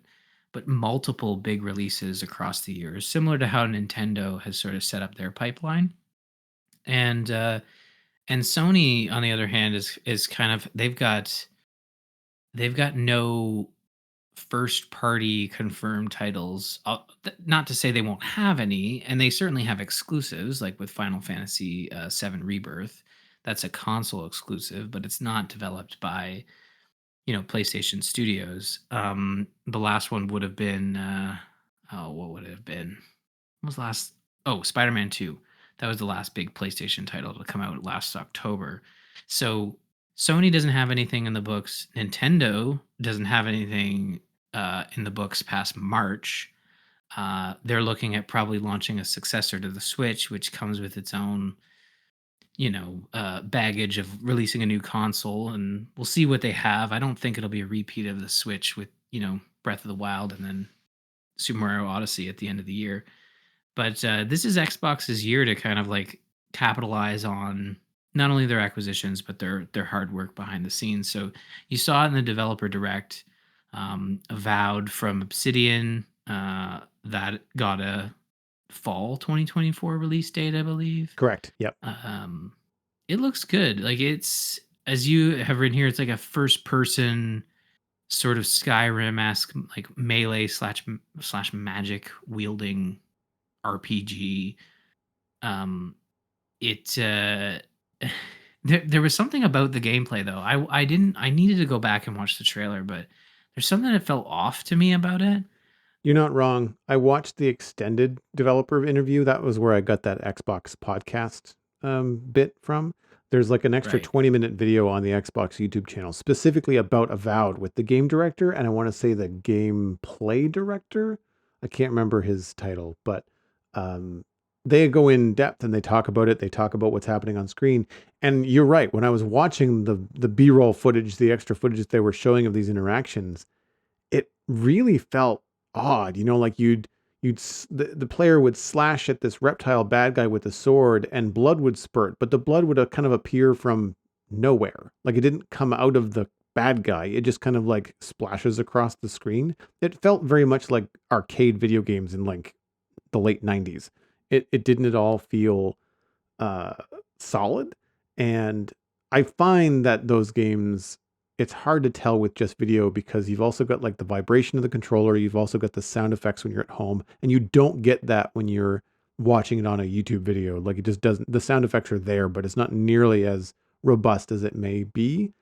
multiple big releases across the years, similar to how Nintendo has sort of set up their pipeline. And Sony, on the other hand, is kind of they've got no first party confirmed titles. Not to say they won't have any, and they certainly have exclusives, like with Final Fantasy VII Rebirth. That's a console exclusive, but it's not developed by PlayStation Studios. The last one would have been oh, what would it have been? What was the last? Oh, Spider-Man 2. That was the last big PlayStation title to come out last October. So Sony doesn't have anything in the books. Nintendo doesn't have anything in the books past March. They're looking at probably launching a successor to the Switch, which comes with its own, baggage of releasing a new console, and we'll see what they have. I don't think it'll be a repeat of the Switch with, Breath of the Wild and then Super Mario Odyssey at the end of the year. But this is Xbox's year to kind of like capitalize on not only their acquisitions but their hard work behind the scenes. So you saw it in the developer direct, Avowed from Obsidian, that got a fall 2024 release date, I believe. Correct. Yep. It looks good. Like it's as you have written here, it's like a first person sort of Skyrim-esque, like melee slash magic wielding RPG. Um, it there was something about the gameplay though. I needed to go back and watch the trailer, but there's something that felt off to me about it. You're not wrong. I watched the extended developer interview. That was where I got that Xbox podcast bit from. There's like an extra Right. 20-minute video on the Xbox YouTube channel specifically about Avowed with the game director, and I want to say the gameplay director. I can't remember his title, but um, they go in depth and they talk about it. They talk about what's happening on screen. And you're right. When I was watching the B-roll footage, the extra footage that they were showing of these interactions, it really felt odd, like the player would slash at this reptile bad guy with a sword and blood would spurt, but the blood would kind of appear from nowhere. Like it didn't come out of the bad guy. It just kind of like splashes across the screen. It felt very much like arcade video games in like the late 90s. It didn't at all feel uh, solid. And I find that those games, it's hard to tell with just video because you've also got like the vibration of the controller. You've also got the sound effects when you're at home, and you don't get that when you're watching it on a YouTube video. Like it just doesn't, the sound effects are there, but it's not nearly as robust as it may be.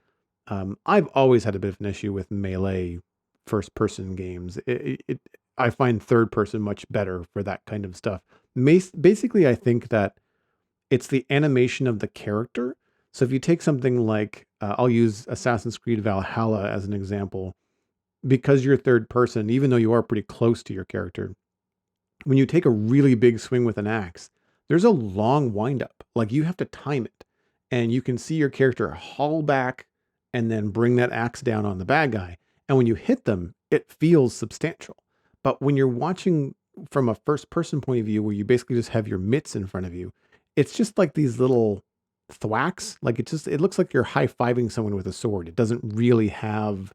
I've always had a bit of an issue with melee first person games. I find third person much better for that kind of stuff. Basically, I think that it's the animation of the character. So if you take something like, I'll use Assassin's Creed Valhalla as an example, because you're third person, even though you are pretty close to your character, when you take a really big swing with an axe, there's a long windup. Like you have to time it, and you can see your character haul back and then bring that axe down on the bad guy. And when you hit them, it feels substantial. But when you're watching from a first person point of view, where you basically just have your mitts in front of you, it's just like these little thwacks. Like it looks like you're high-fiving someone with a sword. It doesn't really have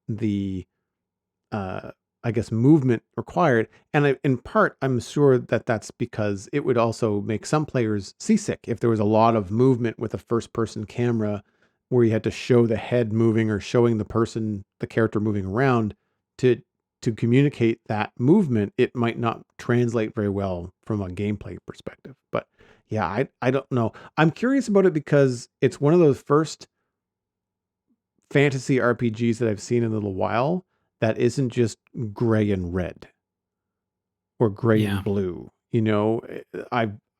the uh I guess movement required. And in part, I'm sure that that's because it would also make some players seasick if there was a lot of movement with a first person camera where you had to show the head moving or showing the character moving around to communicate that movement. It might not translate very well from a gameplay perspective. But yeah, I don't know. I'm curious about it because it's one of those first fantasy RPGs that I've seen in a little while that isn't just gray and red or gray and Yeah. blue.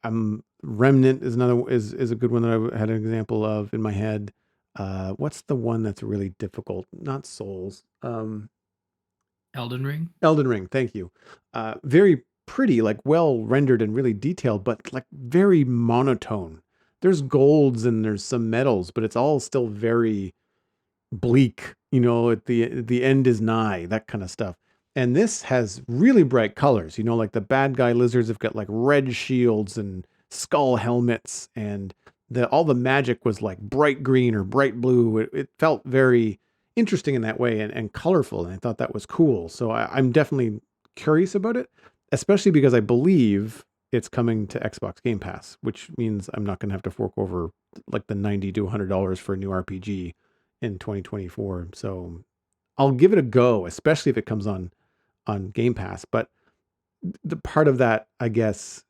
I'm Remnant is is a good one that I had an example of in my head. What's the one that's really difficult? Not Souls. Elden Ring. Elden Ring. Thank you. Very pretty, like well rendered and really detailed, but like very monotone. There's golds and there's some metals, but it's all still very bleak. At the end is nigh, that kind of stuff. And this has really bright colors. You know, like the bad guy lizards have got like red shields and skull helmets, and all the magic was like bright green or bright blue. It felt very interesting in that way, and colorful. And I thought that was cool. So I'm definitely curious about it, especially because I believe it's coming to Xbox Game Pass, which means I'm not going to have to fork over like the $90 to $100 for a new RPG in 2024. So I'll give it a go, especially if it comes on Game Pass. But the part of that, I guess,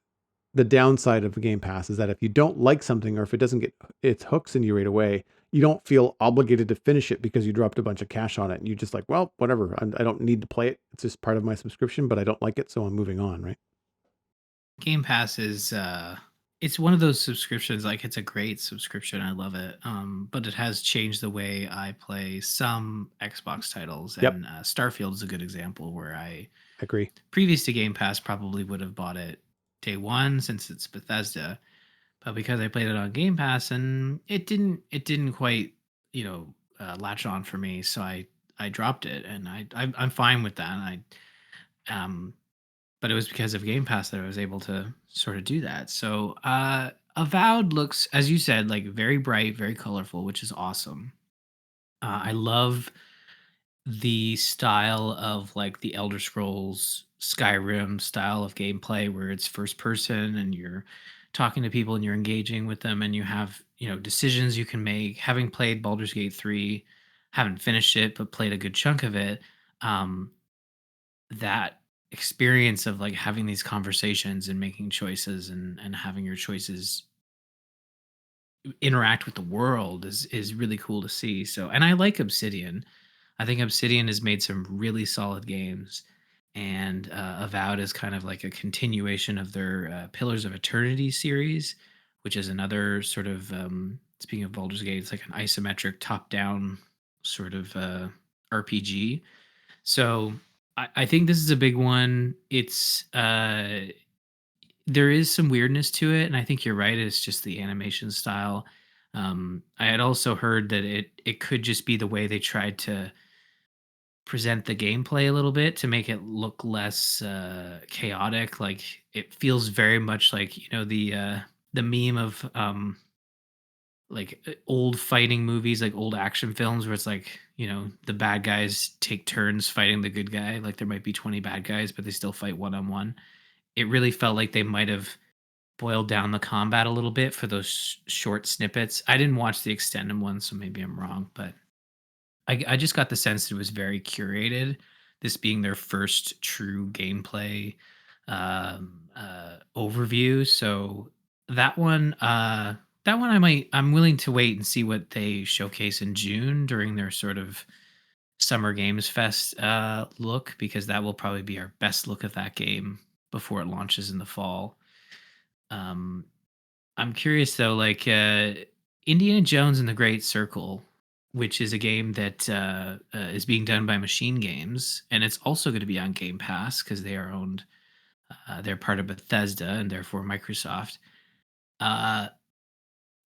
the downside of the Game Pass is that if you don't like something, or if it doesn't get its hooks in you right away, you don't feel obligated to finish it because you dropped a bunch of cash on it. And you're just like, well, whatever. I don't need to play it. It's just part of my subscription, but I don't like it, so I'm moving on. Right? Game Pass is it's one of those subscriptions, like it's a great subscription. I love it. But it has changed the way I play some Xbox titles, Yep. and Starfield is a good example where I Agree. previous to Game Pass probably would have bought it day one since it's Bethesda, but because I played it on Game Pass and it didn't quite, latch on for me, so I dropped it, and I'm fine with that. Um but it was because of Game Pass that I was able to sort of do that. So, Avowed looks, as you said, like very bright, very colorful, which is awesome. I love the style of like the Elder Scrolls Skyrim style of gameplay where it's first person and you're talking to people and you're engaging with them and you have, decisions you can make. Having played Baldur's Gate 3, haven't finished it, but played a good chunk of it. Um, that experience of like having these conversations and making choices and having your choices interact with the world is really cool to see. So, and I like Obsidian. I think Obsidian has made some really solid games, and Avowed is kind of like a continuation of their Pillars of Eternity series, which is another sort of speaking of Baldur's Gate, it's like an isometric top-down sort of RPG. So I think this is a big one. It's there is some weirdness to it, and I think you're right. It's just the animation style. I had also heard that it could just be the way they tried to present the gameplay a little bit to make it look less chaotic. Like it feels very much like the meme of old fighting movies, like old action films where it's like, the bad guys take turns fighting the good guy. Like there might be 20 bad guys, but they still fight one on one. It really felt like they might have boiled down the combat a little bit for those short snippets. I didn't watch the extended one, so maybe I'm wrong, but I just got the sense that it was very curated. This being their first true gameplay overview. So that one, I'm willing to wait and see what they showcase in June during their sort of Summer Games Fest look, because that will probably be our best look of that game before it launches in the fall. Um, I'm curious though, like Indiana Jones and the Great Circle, which is a game that is being done by Machine Games, and it's also going to be on Game Pass because they are owned. They're part of Bethesda and therefore Microsoft. Uh,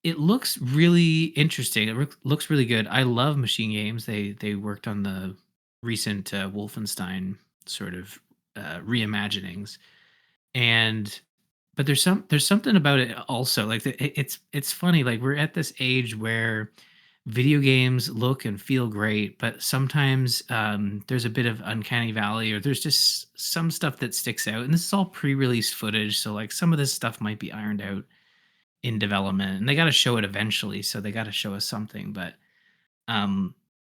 it looks really interesting. It looks really good. I love Machine Games. They worked on the recent Wolfenstein sort of reimaginings, and but there's something about it also, like, it's funny, like, we're at this age where video games look and feel great, but sometimes, there's a bit of uncanny valley, or there's just some stuff that sticks out, and this is all pre-release footage, so, like, some of this stuff might be ironed out in development, and they gotta show it eventually, so they gotta show us something, but, um,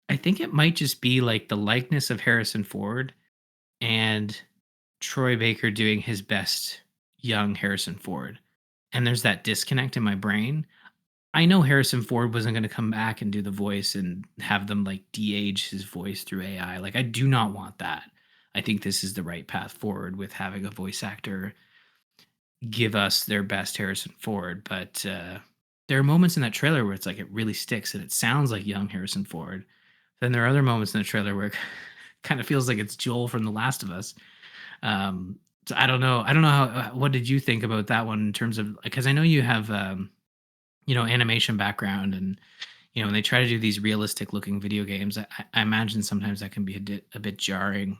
I think it might just be, like, the likeness of Harrison Ford and Troy Baker doing his best young Harrison Ford. And there's that disconnect in my brain. I know Harrison Ford wasn't going to come back and do the voice and have them like de-age his voice through AI. Like I do not want that. I think this is the right path forward with having a voice actor give us their best Harrison Ford. But there are moments in that trailer where it's like it really sticks and it sounds like young Harrison Ford. Then there are other moments in the trailer where it kind of feels like it's Joel from The Last of Us. So I don't know. I don't know how. What did you think about that one in terms of, because I know you have animation background, and when they try to do these realistic looking video games, I imagine sometimes that can be a bit jarring.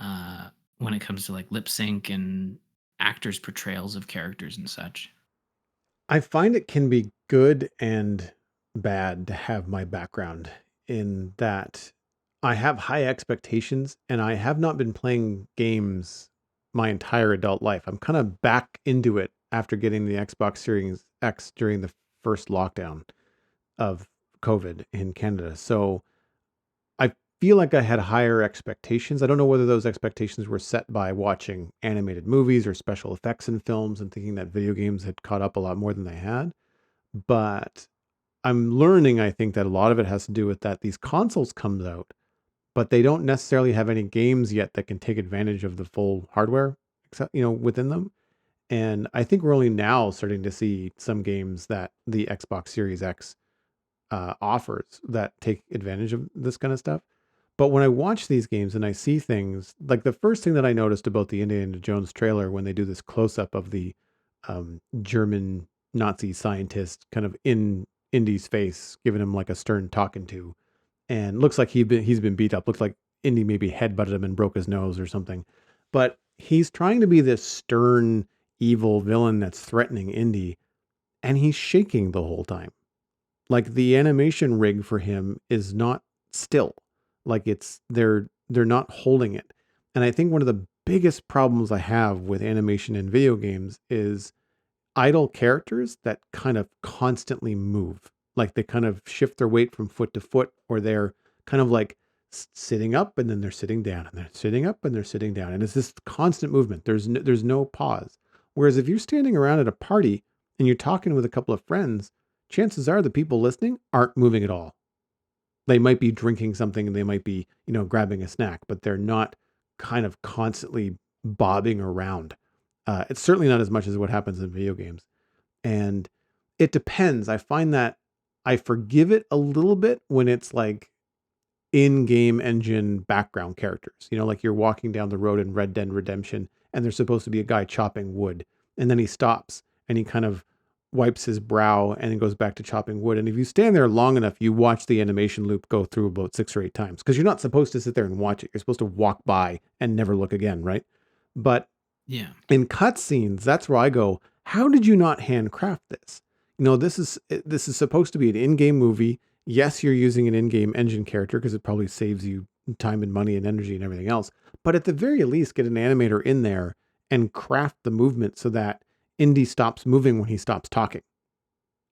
uh, when it comes to like lip sync and actors' portrayals of characters and such. I find it can be good and bad to have my background in that I have high expectations and I have not been playing games my entire adult life. I'm kind of back into it after getting the Xbox Series X during the first lockdown of COVID in Canada. So I feel like I had higher expectations. I don't know whether those expectations were set by watching animated movies or special effects in films and thinking that video games had caught up a lot more than they had. But I'm learning, I think, that a lot of it has to do with that these consoles comes out, but they don't necessarily have any games yet that can take advantage of the full hardware, within them. And I think we're only now starting to see some games that the Xbox Series X offers that take advantage of this kind of stuff. But when I watch these games and I see things like the first thing that I noticed about the Indiana Jones trailer when they do this close up of the German Nazi scientist kind of in Indy's face, giving him like a stern talking to, and looks like he's been beat up. Looks like Indy maybe headbutted him and broke his nose or something. But he's trying to be this stern, evil villain that's threatening Indy, and he's shaking the whole time. Like the animation rig for him is not still. Like they're not holding it. And I think one of the biggest problems I have with animation in video games is idle characters that kind of constantly move. Like they kind of shift their weight from foot to foot, or they're kind of like sitting up and then they're sitting down and they're sitting up and they're sitting down. And it's this constant movement. There's no pause. Whereas if you're standing around at a party and you're talking with a couple of friends, chances are the people listening aren't moving at all. They might be drinking something and they might be, grabbing a snack, but they're not kind of constantly bobbing around. It's certainly not as much as what happens in video games. And it depends. I find that I forgive it a little bit when it's like in-game engine background characters. Like you're walking down the road in Red Dead Redemption and there's supposed to be a guy chopping wood. And then he stops and he kind of wipes his brow and then goes back to chopping wood. And if you stand there long enough, you watch the animation loop go through about 6 or 8 times because you're not supposed to sit there and watch it. You're supposed to walk by and never look again, right? But Yeah. in cutscenes, that's where I go, how did you not handcraft this? This is supposed to be an in-game movie. Yes, you're using an in-game engine character because it probably saves you time and money and energy and everything else. But at the very least, get an animator in there and craft the movement so that Indy stops moving when he stops talking.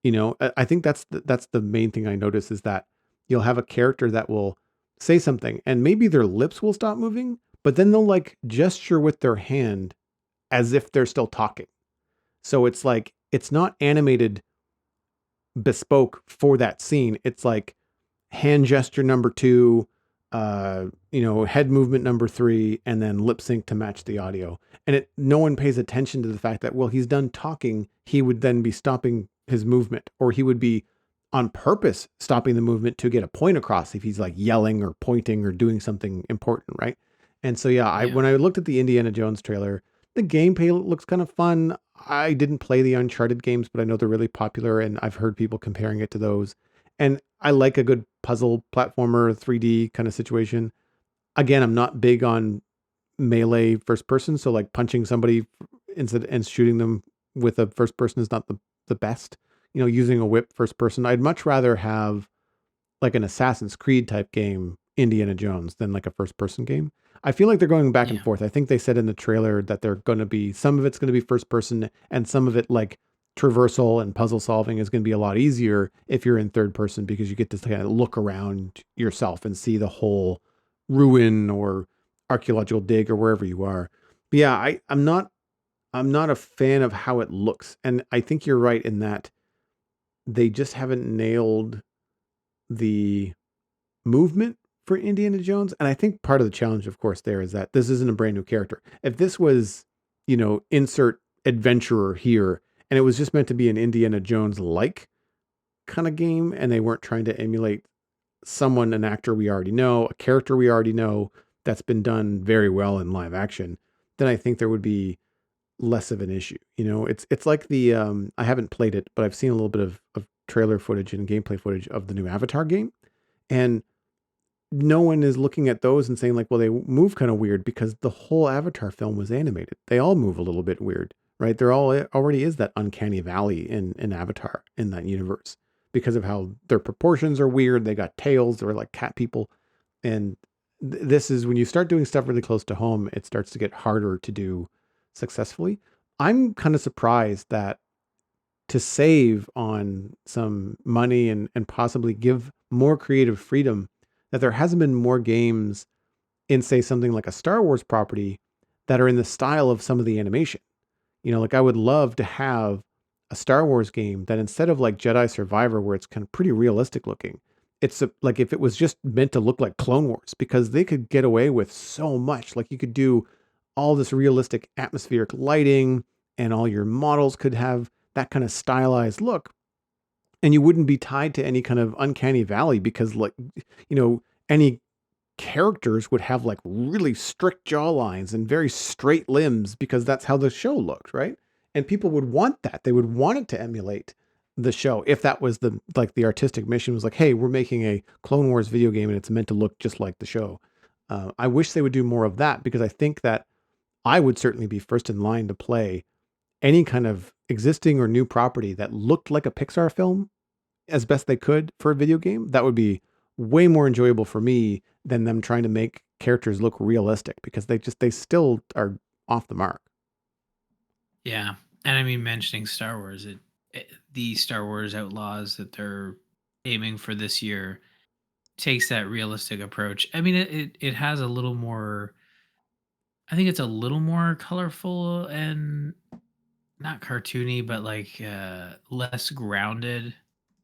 I think that's the main thing I notice is that you'll have a character that will say something and maybe their lips will stop moving, but then they'll like gesture with their hand as if they're still talking. So it's like, it's not animated bespoke for that scene. It's like hand gesture number 2, head movement number 3, and then lip sync to match the audio. And no one pays attention to the fact that, well, he's done talking. He would then be stopping his movement, or he would be on purpose stopping the movement to get a point across if he's like yelling or pointing or doing something important. Right. And so, yeah, Yeah. when I looked at the Indiana Jones trailer, the gameplay looks kind of fun. I didn't play the Uncharted games, but I know they're really popular and I've heard people comparing it to those. And I like a good puzzle platformer, 3D kind of situation. Again, I'm not big on melee first person, so like punching somebody instead and shooting them with a first person is not the best. Using a whip first person, I'd much rather have like an Assassin's Creed type game, Indiana Jones, than like a first person game. I feel like they're going back and Yeah. forth. I think they said in the trailer that they're going to be, some of it's going to be first person and some of it like traversal and puzzle solving is going to be a lot easier if you're in third person because you get to kind of look around yourself and see the whole ruin or archaeological dig or wherever you are. But yeah, I'm not a fan of how it looks. And I think you're right in that they just haven't nailed the movement for Indiana Jones. And I think part of the challenge, of course, there is that this isn't a brand new character. If this was, insert adventurer here, and it was just meant to be an Indiana Jones like kind of game, and they weren't trying to emulate an actor we already know, a character we already know that's been done very well in live action, then I think there would be less of an issue. It's like the I haven't played it, but I've seen a little bit of trailer footage and gameplay footage of the new Avatar game. And no one is looking at those and saying like, well, they move kind of weird because the whole Avatar film was animated. They all move a little bit weird, right? There all already is that uncanny valley in Avatar in that universe because of how their proportions are weird. They got tails. They're like cat people, and this is when you start doing stuff really close to home, it starts to get harder to do successfully. I'm kind of surprised that to save on some money and possibly give more creative freedom, that there hasn't been more games in, say, something like a Star Wars property that are in the style of some of the animation. Like I would love to have a Star Wars game that instead of like Jedi Survivor, where it's kind of pretty realistic looking, like if it was just meant to look like Clone Wars, because they could get away with so much. Like you could do all this realistic atmospheric lighting, and all your models could have that kind of stylized look, and you wouldn't be tied to any kind of uncanny valley because like any characters would have like really strict jawlines and very straight limbs because that's how the show looked, right? And people would want that. They would want it to emulate the show if that was the artistic mission was like, hey, we're making a Clone Wars video game and it's meant to look just like the show. I wish they would do more of that because I think that I would certainly be first in line to play any kind of existing or new property that looked like a Pixar film as best they could for a video game. That would be way more enjoyable for me than them trying to make characters look realistic because they still are off the mark. Yeah, and I mean, mentioning Star Wars, the Star Wars Outlaws that they're aiming for this year takes that realistic approach. I mean, it has a little more. I think it's a little more colorful and not cartoony, but like less grounded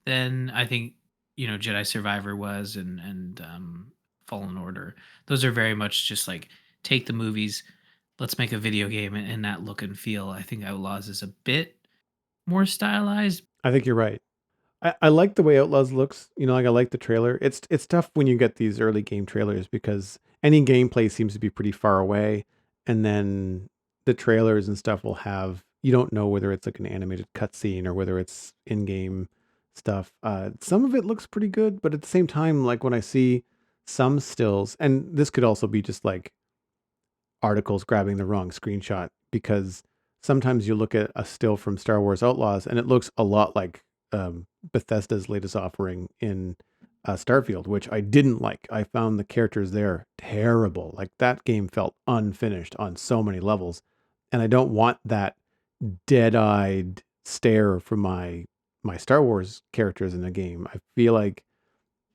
than I think Jedi Survivor was, and Fallen Order. Those are very much just like take the movies, let's make a video game in that look and feel. I think Outlaws is a bit more stylized. I think you're right. I like the way Outlaws looks. Like I like the trailer. It's tough when you get these early game trailers because any gameplay seems to be pretty far away, and then the trailers and stuff will have you don't know whether it's like an animated cutscene or whether it's in-game stuff. Some of it looks pretty good, but at the same time, like when I see some stills, and this could also be just like articles grabbing the wrong screenshot because sometimes you look at a still from Star Wars Outlaws and it looks a lot like Bethesda's latest offering in Starfield, which I didn't like. I found the characters there terrible. Like that game felt unfinished on so many levels, and I don't want that dead-eyed stare from my Star Wars characters in a game. I feel like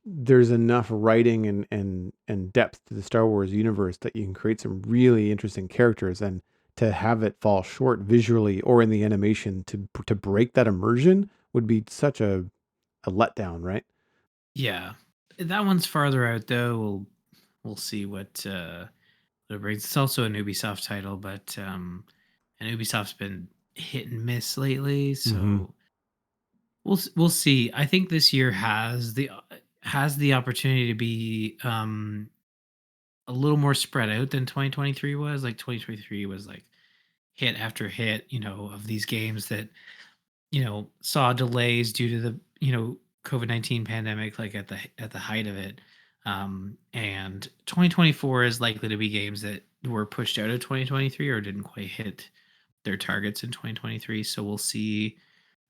there's enough writing and depth to the Star Wars universe that you can create some really interesting characters, and to have it fall short visually or in the animation to break that immersion would be such a letdown, right? Yeah, that one's farther out though. We'll see what it brings. It's also an Ubisoft title, but and Ubisoft's been hit and miss lately, Mm-hmm. so we'll see. I think this year has the opportunity to be a little more spread out than 2023 was. Like 2023 was like hit after hit, of these games that saw delays due to the COVID-19 pandemic, like at the height of it. And 2024 is likely to be games that were pushed out of 2023 or didn't quite hit their targets in 2023. So we'll see.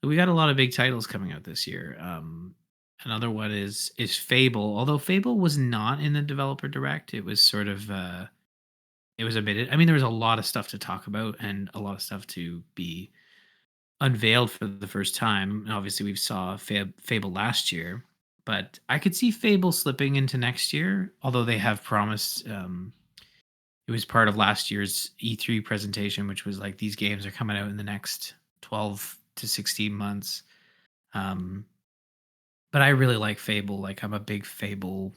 We got a lot of big titles coming out this year. Another one is Fable. Although Fable was not in the developer direct, it was sort of it was omitted. I mean, there was a lot of stuff to talk about and a lot of stuff to be unveiled for the first time. And obviously, we saw Fable last year, but I could see Fable slipping into next year. Although they have promised, it was part of last year's E3 presentation, which was like these games are coming out in the next 12 to 16 months. Um, but I really like Fable. Like I'm a big Fable.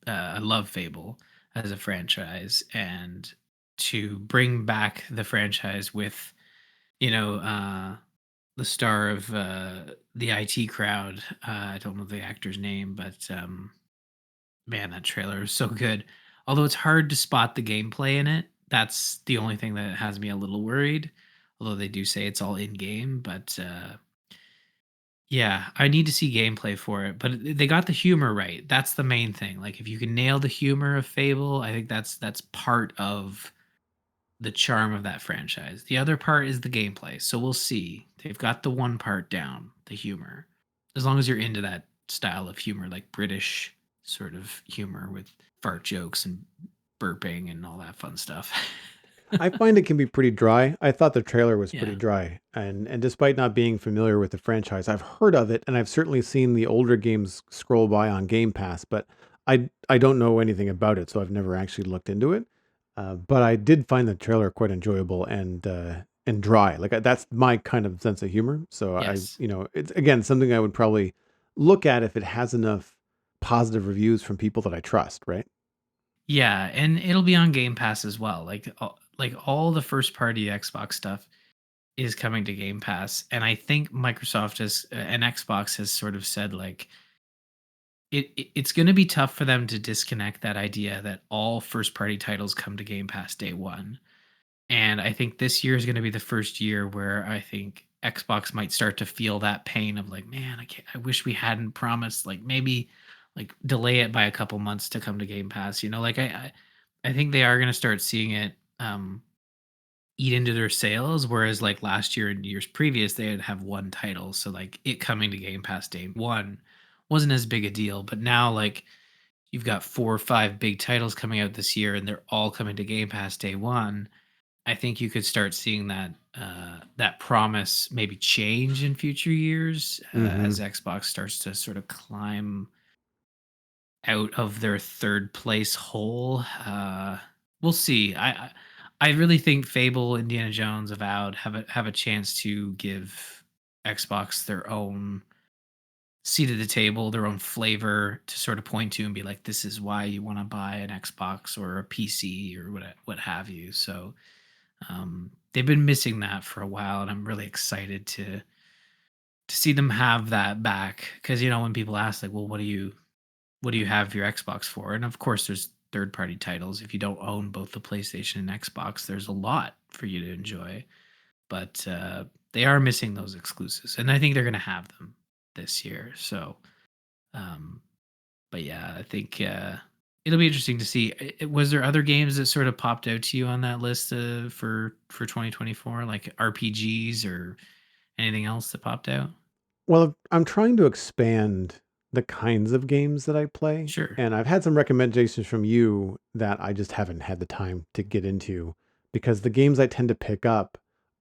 I love Fable as a franchise, and to bring back the franchise with you know the star of the IT crowd. I don't know the actor's name, but man, that trailer is so good. Although it's hard to spot the gameplay in it, that's the only thing that has me a little worried. Although they do say it's all in game, but Yeah, I need to see gameplay for it, but they got the humor right. That's the main thing. Like if you can nail the humor of Fable, I think that's part of the charm of that franchise. The other part is the gameplay. So we'll see. They've got the one part down, the humor. As long as you're into that style of humor, like British sort of humor with fart jokes and burping and all that fun stuff. I find it can be pretty dry. I thought the trailer was pretty Yeah. dry, and despite not being familiar with the franchise, I've heard of it, and I've certainly seen the older games scroll by on Game Pass, but I don't know anything about it, so I've never actually looked into it. But I did find the trailer quite enjoyable and dry. Like that's my kind of sense of humor. So Yes. it's again something I would probably look at if it has enough positive reviews from people that I trust, right? Yeah, and it'll be on Game Pass as well. Like all the first party Xbox stuff is coming to Game Pass, and I think Microsoft has and Xbox has sort of said like it's going to be tough for them to disconnect that idea that all first party titles come to Game Pass day 1. And I think this year is going to be the first year where I think Xbox might start to feel that pain of like, man, I wish we hadn't promised like maybe like delay it by a couple months to come to Game Pass. Like I think they are going to start seeing it eat into their sales, whereas like last year and years previous they'd have one title, so like it coming to Game Pass day 1 wasn't as big a deal, but now like you've got 4 or 5 big titles coming out this year and they're all coming to Game Pass day 1. I think you could start seeing that promise maybe change in future years, Mm-hmm. as Xbox starts to sort of climb out of their third place hole. We'll see. I really think Fable, Indiana Jones, Avowed have a chance to give Xbox their own seat at the table, their own flavor to sort of point to and be like, this is why you want to buy an Xbox or a PC or what have you. So they've been missing that for a while, and I'm really excited to see them have that back. Because when people ask like, well, what do you have your Xbox for? And of course, there's third party titles. If you don't own both the PlayStation and Xbox, there's a lot for you to enjoy. But they are missing those exclusives, and I think they're going to have them this year. So, um, but yeah, I think it'll be interesting to see. Was there other games that sort of popped out to you on that list for 2024, like RPGs or anything else that popped out? Well, I'm trying to expand the kinds of games that I play, Sure. and I've had some recommendations from you that I just haven't had the time to get into because the games I tend to pick up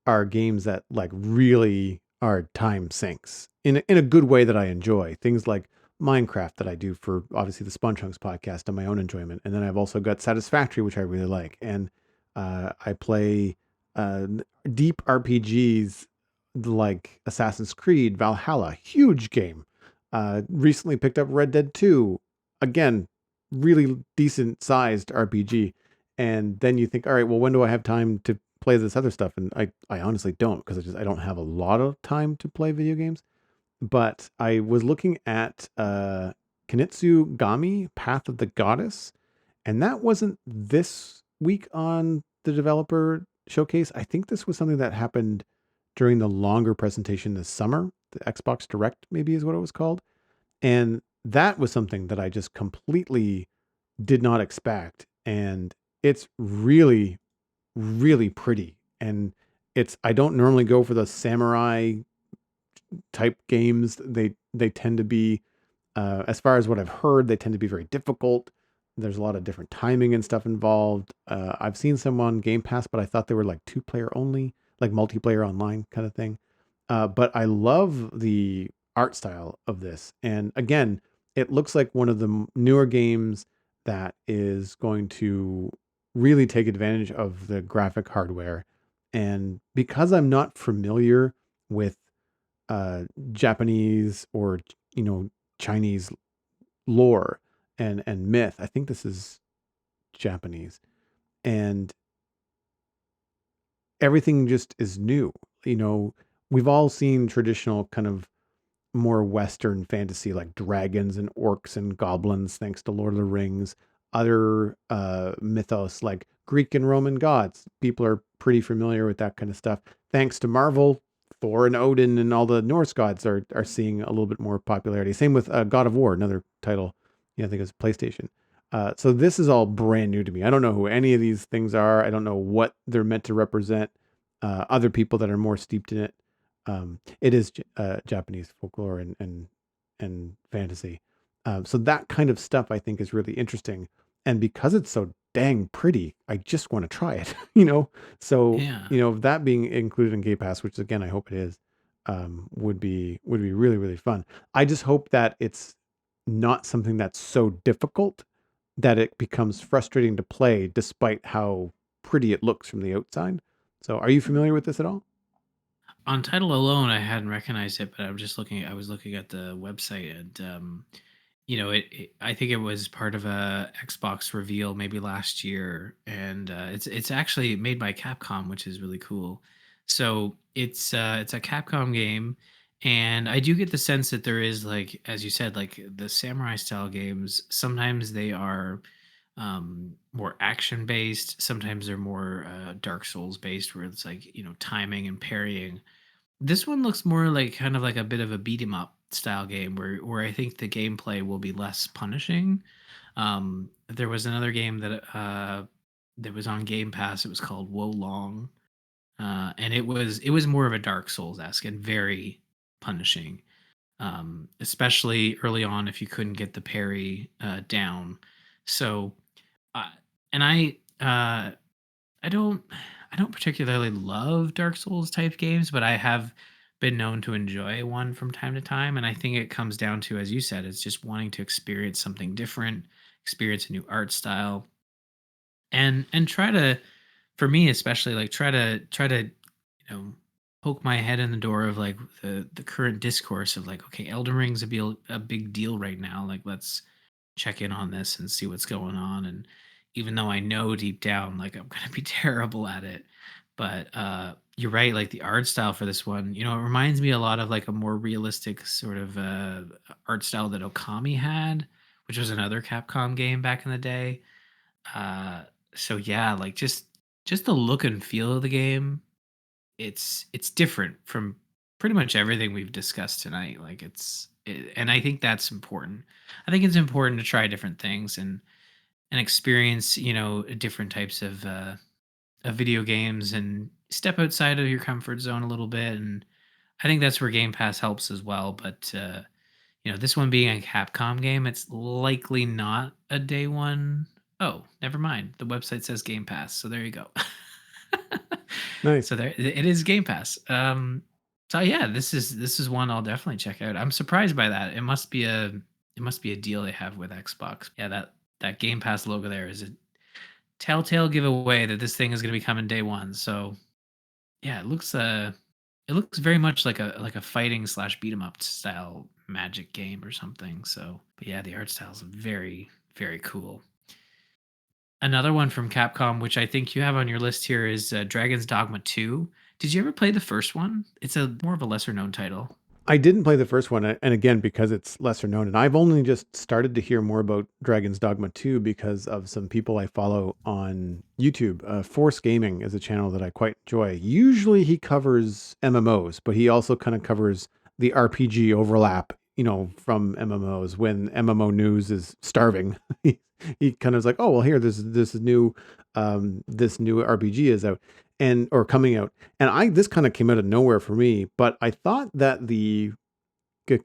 are games that like really are time sinks in a good way that I enjoy. Things like Minecraft that I do for obviously the Spun Chunks podcast on my own enjoyment, and then I've also got Satisfactory, which I really like, and I play uh, deep RPGs like Assassin's Creed Valhalla, huge game. Recently picked up Red Dead 2, again, really decent sized RPG. And then you think, all right, well, when do I have time to play this other stuff? And I honestly don't because I don't have a lot of time to play video games. But I was looking at Kunitsu-Gami, Path of the Goddess, and that wasn't this week on the developer showcase. I think this was something that happened during the longer presentation this summer. The Xbox Direct, maybe is what it was called. And that was something that I just completely did not expect. And it's really, really pretty. And I don't normally go for the samurai type games. They tend to be, as far as what I've heard, they tend to be very difficult. There's a lot of different timing and stuff involved. I've seen some on Game Pass, but I thought they were like 2 player only, like multiplayer online kind of thing. But I love the art style of this. And again, it looks like one of the newer games that is going to really take advantage of the graphic hardware. And because I'm not familiar with Japanese or Chinese lore and myth. I think this is Japanese, and everything just is new. You know, we've all seen traditional kind of more Western fantasy like dragons and orcs and goblins, thanks to Lord of the Rings. Other mythos like Greek and Roman gods. People are pretty familiar with that kind of stuff. Thanks to Marvel, Thor and Odin and all the Norse gods are seeing a little bit more popularity. Same with God of War, another title, I think it's PlayStation. So this is all brand new to me. I don't know who any of these things are. I don't know what they're meant to represent. Other people that are more steeped in it. It is Japanese folklore and fantasy. So that kind of stuff I think is really interesting. And because it's so dang pretty, I just want to try it, So, Yeah. that being included in Game Pass, which again, I hope it is, would be really, really fun. I just hope that it's not something that's so difficult that it becomes frustrating to play despite how pretty it looks from the outside. So, are you familiar with this at all? On title alone, I hadn't recognized it, but I was looking at the website, and I think it was part of a Xbox reveal maybe last year, and it's actually made by Capcom, which is really cool. So it's a Capcom game, and I do get the sense that there is, like, as you said, like the samurai style games. Sometimes they are more action based. Sometimes they're more Dark Souls based, where it's like timing and parrying. This one looks more like kind of like a bit of a beat 'em up style game, where I think the gameplay will be less punishing. There was another game that was on Game Pass. It was called Wo Long, and it was more of a Dark Souls esque and very punishing, especially early on if you couldn't get the parry down. So, uh, and I don't I don't particularly love Dark Souls type games, but I have been known to enjoy one from time to time, and I think it comes down to, as you said, it's just wanting to experience something different, experience a new art style, and try to, for me especially, like try to poke my head in the door of like the current discourse of like, okay, Elden Ring's a big deal right now. Like, let's check in on this and see what's going on. And even though I know deep down, like, I'm gonna be terrible at it, but you're right. Like, the art style for this one, it reminds me a lot of like a more realistic sort of art style that Okami had, which was another Capcom game back in the day. Uh, so yeah, like, just the look and feel of the game, it's different from pretty much everything we've discussed tonight. Like, and I think that's important. I think it's important to try different things and experience, different types of video games and step outside of your comfort zone a little bit. And I think that's where Game Pass helps as well. But this one being a Capcom game, it's likely not a day one. Oh, never mind. The website says Game Pass, so there you go. Nice. So there it is, Game Pass. So yeah, this is one I'll definitely check out. I'm surprised by that. It must be a deal they have with Xbox. Yeah, that Game Pass logo there is a telltale giveaway that this thing is going to be coming day one. So yeah, it looks very much like a fighting slash beat 'em up style Magic game or something. So, but yeah, the art style is very very cool. Another one from Capcom, which I think you have on your list here, is Dragon's Dogma 2. Did you ever play the first one? It's a more of a lesser known title. I didn't play the first one, and again, because it's lesser known, and I've only just started to hear more about Dragon's Dogma 2 because of some people I follow on YouTube. Force Gaming is a channel that I quite enjoy. Usually he covers MMOs, but he also kind of covers the RPG overlap, from MMOs when MMO news is starving. He kind of is like, oh, well, here, this new RPG is out or coming out. And this kind of came out of nowhere for me, but I thought that the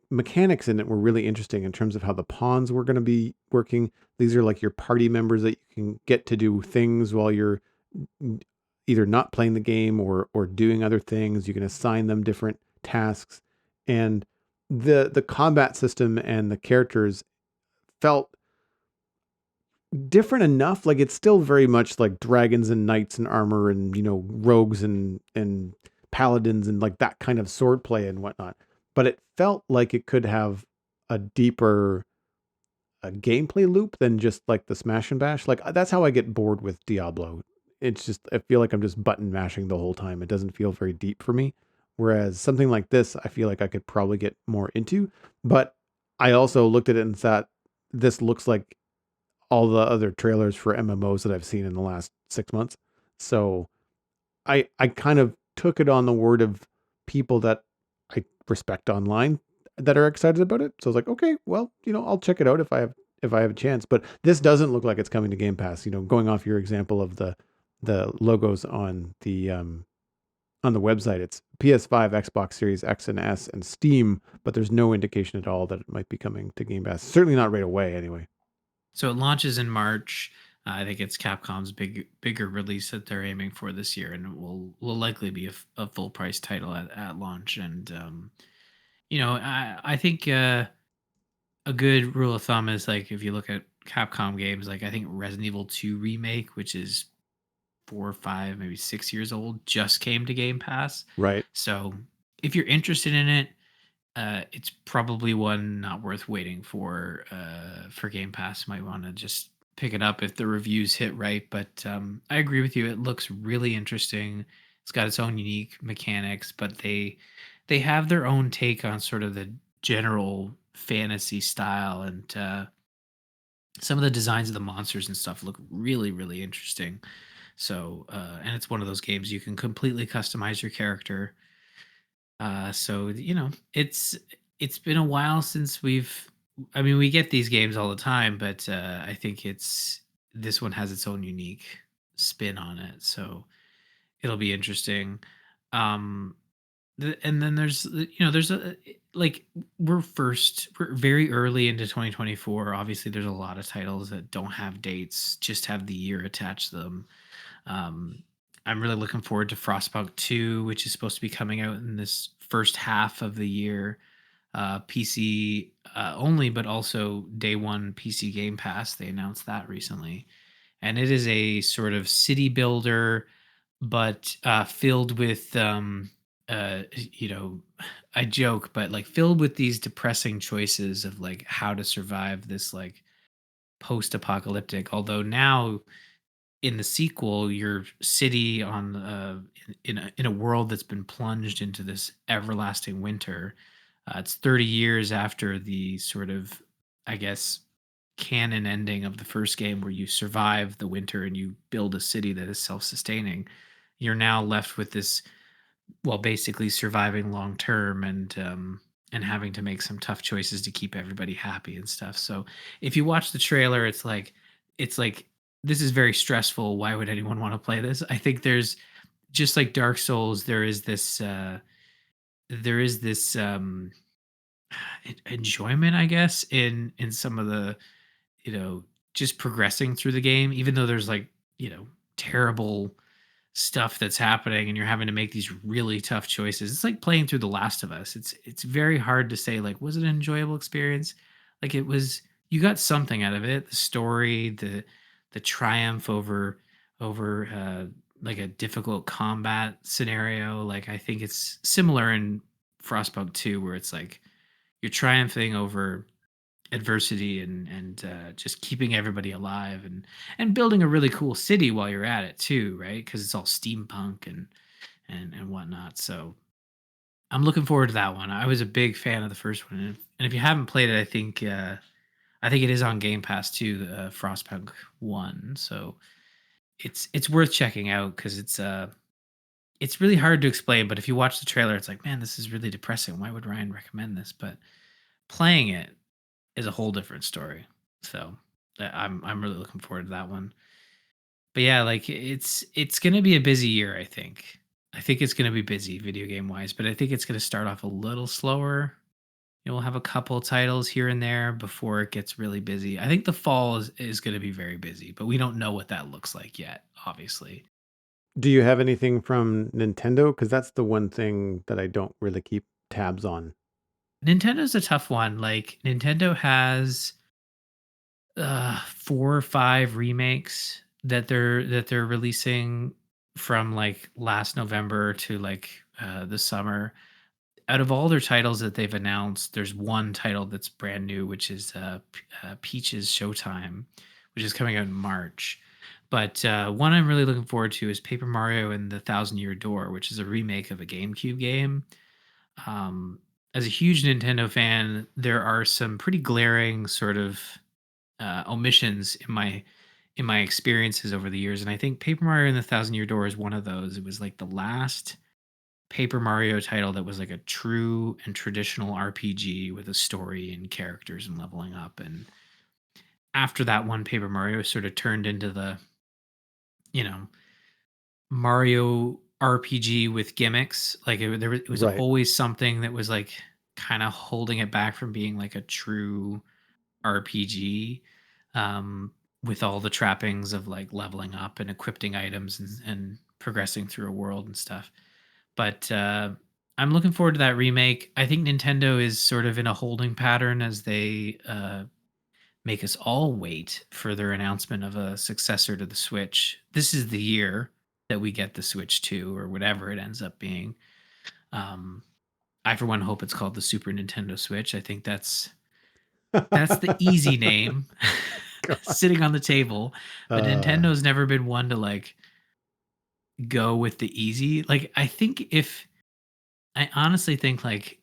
mechanics in it were really interesting in terms of how the pawns were going to be working. These are like your party members that you can get to do things while you're either not playing the game or doing other things. You can assign them different tasks, and the combat system and the characters felt different enough. Like, it's still very much like dragons and knights and armor and rogues and paladins and like that kind of sword play and whatnot, but it felt like it could have a deeper gameplay loop than just like the smash and bash. Like, that's how I get bored with Diablo. It's just, I feel like I'm just button mashing the whole time. It doesn't feel very deep for me, whereas something like this I feel like I could probably get more into. But I also looked at it and thought, this looks like all the other trailers for MMOs that I've seen in the last 6 months. So I kind of took it on the word of people that I respect online that are excited about it. So I was like, okay, well, I'll check it out if I have a chance. But this doesn't look like it's coming to Game Pass. Going off your example of the logos on the website, it's PS5, Xbox Series X and S, and Steam, but there's no indication at all that it might be coming to Game Pass. Certainly not right away, anyway. So it launches in March. I think it's Capcom's bigger release that they're aiming for this year, and it will likely be a full price title at launch. And I think a good rule of thumb is like if you look at Capcom games, like I think Resident Evil 2 remake, which is 4 or 5, maybe 6 years old, just came to Game Pass. Right. So if you're interested in it, it's probably one not worth waiting for Game Pass. Might want to just pick it up if the reviews hit right. But I agree with you. It looks really interesting. It's got its own unique mechanics, but they have their own take on sort of the general fantasy style, and some of the designs of the monsters and stuff look really really interesting. So and it's one of those games you can completely customize your character. So it's been a while since we've. I mean, we get these games all the time, but I think it's this one has its own unique spin on it. So it'll be interesting. Um, and then there's a like we're very early into 2024. Obviously, there's a lot of titles that don't have dates, just have the year attached to them. um, I'm really looking forward to Frostpunk 2, which is supposed to be coming out in this first half of the year. PC only, but also day one PC Game Pass. They announced that recently. And it is a sort of city builder, but filled with, you know, I joke, but like filled with these depressing choices of like how to survive this like post apocalyptic. Although now in the sequel, your city on in a world that's been plunged into this everlasting winter. It's 30 years after the sort of, I guess, canon ending of the first game, where you survive the winter and you build a city that is self-sustaining. You're now left with this, well, basically surviving long term, and having to make some tough choices to keep everybody happy and stuff. So if you watch the trailer, it's like this is very stressful. Why would anyone want to play this? I think there's just like Dark Souls, there is this enjoyment, I guess, in some of the, you know, just progressing through the game, even though there's like, terrible stuff that's happening and you're having to make these really tough choices. It's like playing through The Last of Us. It's very hard to say like was it an enjoyable experience? Like it was, you got something out of it. The story, the triumph over like a difficult combat scenario. Like I think it's similar in Frostpunk 2, where it's like you're triumphing over adversity and just keeping everybody alive, and building a really cool city while you're at it too, right? Because it's all steampunk and whatnot. So I'm looking forward to that one. I was a big fan of the first one, and if you haven't played it, I think it is on Game Pass too, the Frostpunk 1. So it's worth checking out because it's really hard to explain. But if you watch the trailer, it's like, man, this is really depressing. Why would Ryan recommend this? But playing it is a whole different story. So I'm really looking forward to that one. But yeah, like it's gonna be a busy year, I think. I think it's gonna be busy video game wise, but I think it's gonna start off a little slower. We'll have a couple titles here and there before it gets really busy. I think the fall is gonna be very busy, but we don't know what that looks like yet, obviously. Do you have anything from Nintendo? Because that's the one thing that I don't really keep tabs on. Nintendo's a tough one. Like Nintendo has 4 or 5 remakes that they're releasing from like last November to like the summer. Out of all their titles that they've announced, there's one title that's brand new, which is Peach's Showtime, which is coming out in March. But one I'm really looking forward to is Paper Mario and the Thousand Year Door, which is a remake of a GameCube game. Um, as a huge Nintendo fan, there are some pretty glaring sort of omissions in my experiences over the years, and I think Paper Mario and the Thousand Year Door is one of those. It was like the last Paper Mario title that was like a true and traditional RPG with a story and characters and leveling up. And after that one, Paper Mario sort of turned into the, you know, Mario RPG with gimmicks. Like it was Right. always something that was like kind of holding it back from being like a true RPG, um, with all the trappings of like leveling up and equipping items and progressing through a world and stuff. But I'm looking forward to that remake. I think Nintendo is sort of in a holding pattern as they make us all wait for their announcement of a successor to the Switch. This is the year that we get the Switch 2 or whatever it ends up being. Um, I for one hope it's called the Super Nintendo Switch. I think that's the easy name God. sitting on the table. But Uh, Nintendo's never been one to like go with the easy. Like I think if I honestly think like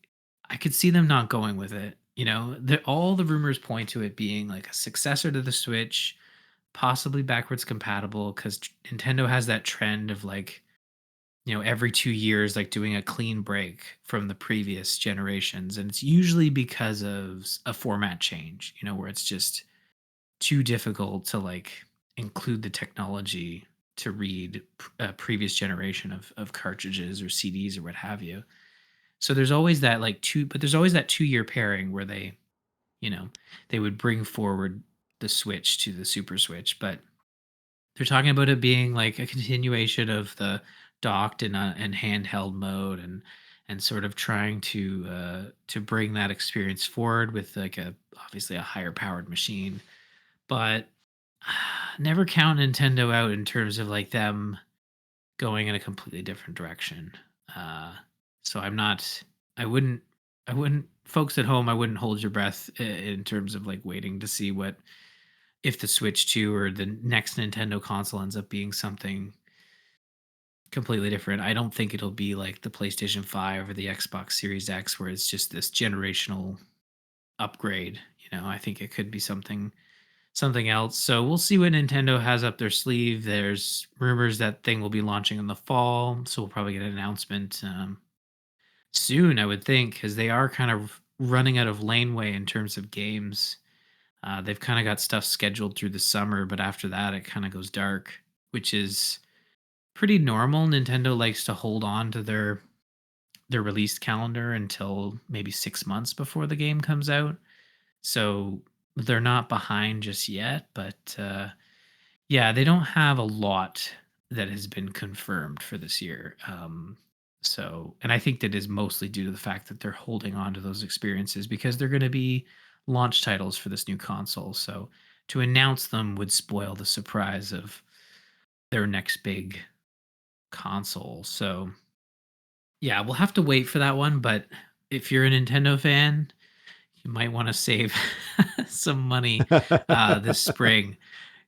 I could see them not going with it. You know, all the rumors point to it being like a successor to the Switch, possibly backwards compatible because Nintendo has that trend of like, you know, every 2 years, like doing a clean break from the previous generations. And it's usually because of a format change, you know, where it's just too difficult to like include the technology to read a previous generation of cartridges or CDs or what have you. So there's always that like but there's always that 2 year pairing where they, you know, they would bring forward the Switch to the Super Switch, but they're talking about it being like a continuation of the docked and handheld mode and sort of trying to bring that experience forward with like a obviously a higher powered machine. But never count Nintendo out in terms of like them going in a completely different direction. Uh, so I'm not. I wouldn't. Folks at home, I wouldn't hold your breath in terms of like waiting to see what if the Switch 2 or the next Nintendo console ends up being something completely different. I don't think it'll be like the PlayStation 5 or the Xbox Series X, where it's just this generational upgrade. You know, I think it could be something else. So we'll see what Nintendo has up their sleeve. There's rumors that thing will be launching in the fall, so we'll probably get an announcement soon, I would think, because they are kind of running out of laneway in terms of games. They've kind of got stuff scheduled through the summer, but after that, it kind of goes dark, which is pretty normal. Nintendo likes to hold on to their release calendar until maybe 6 months before the game comes out. So they're not behind just yet, but yeah, they don't have a lot that has been confirmed for this year. So, and I think that is mostly due to the fact that they're holding on to those experiences because they're going to be launch titles for this new console. So, to announce them would spoil the surprise of their next big console. So, yeah, we'll have to wait for that one. But if you're a Nintendo fan, you might want to save some money this spring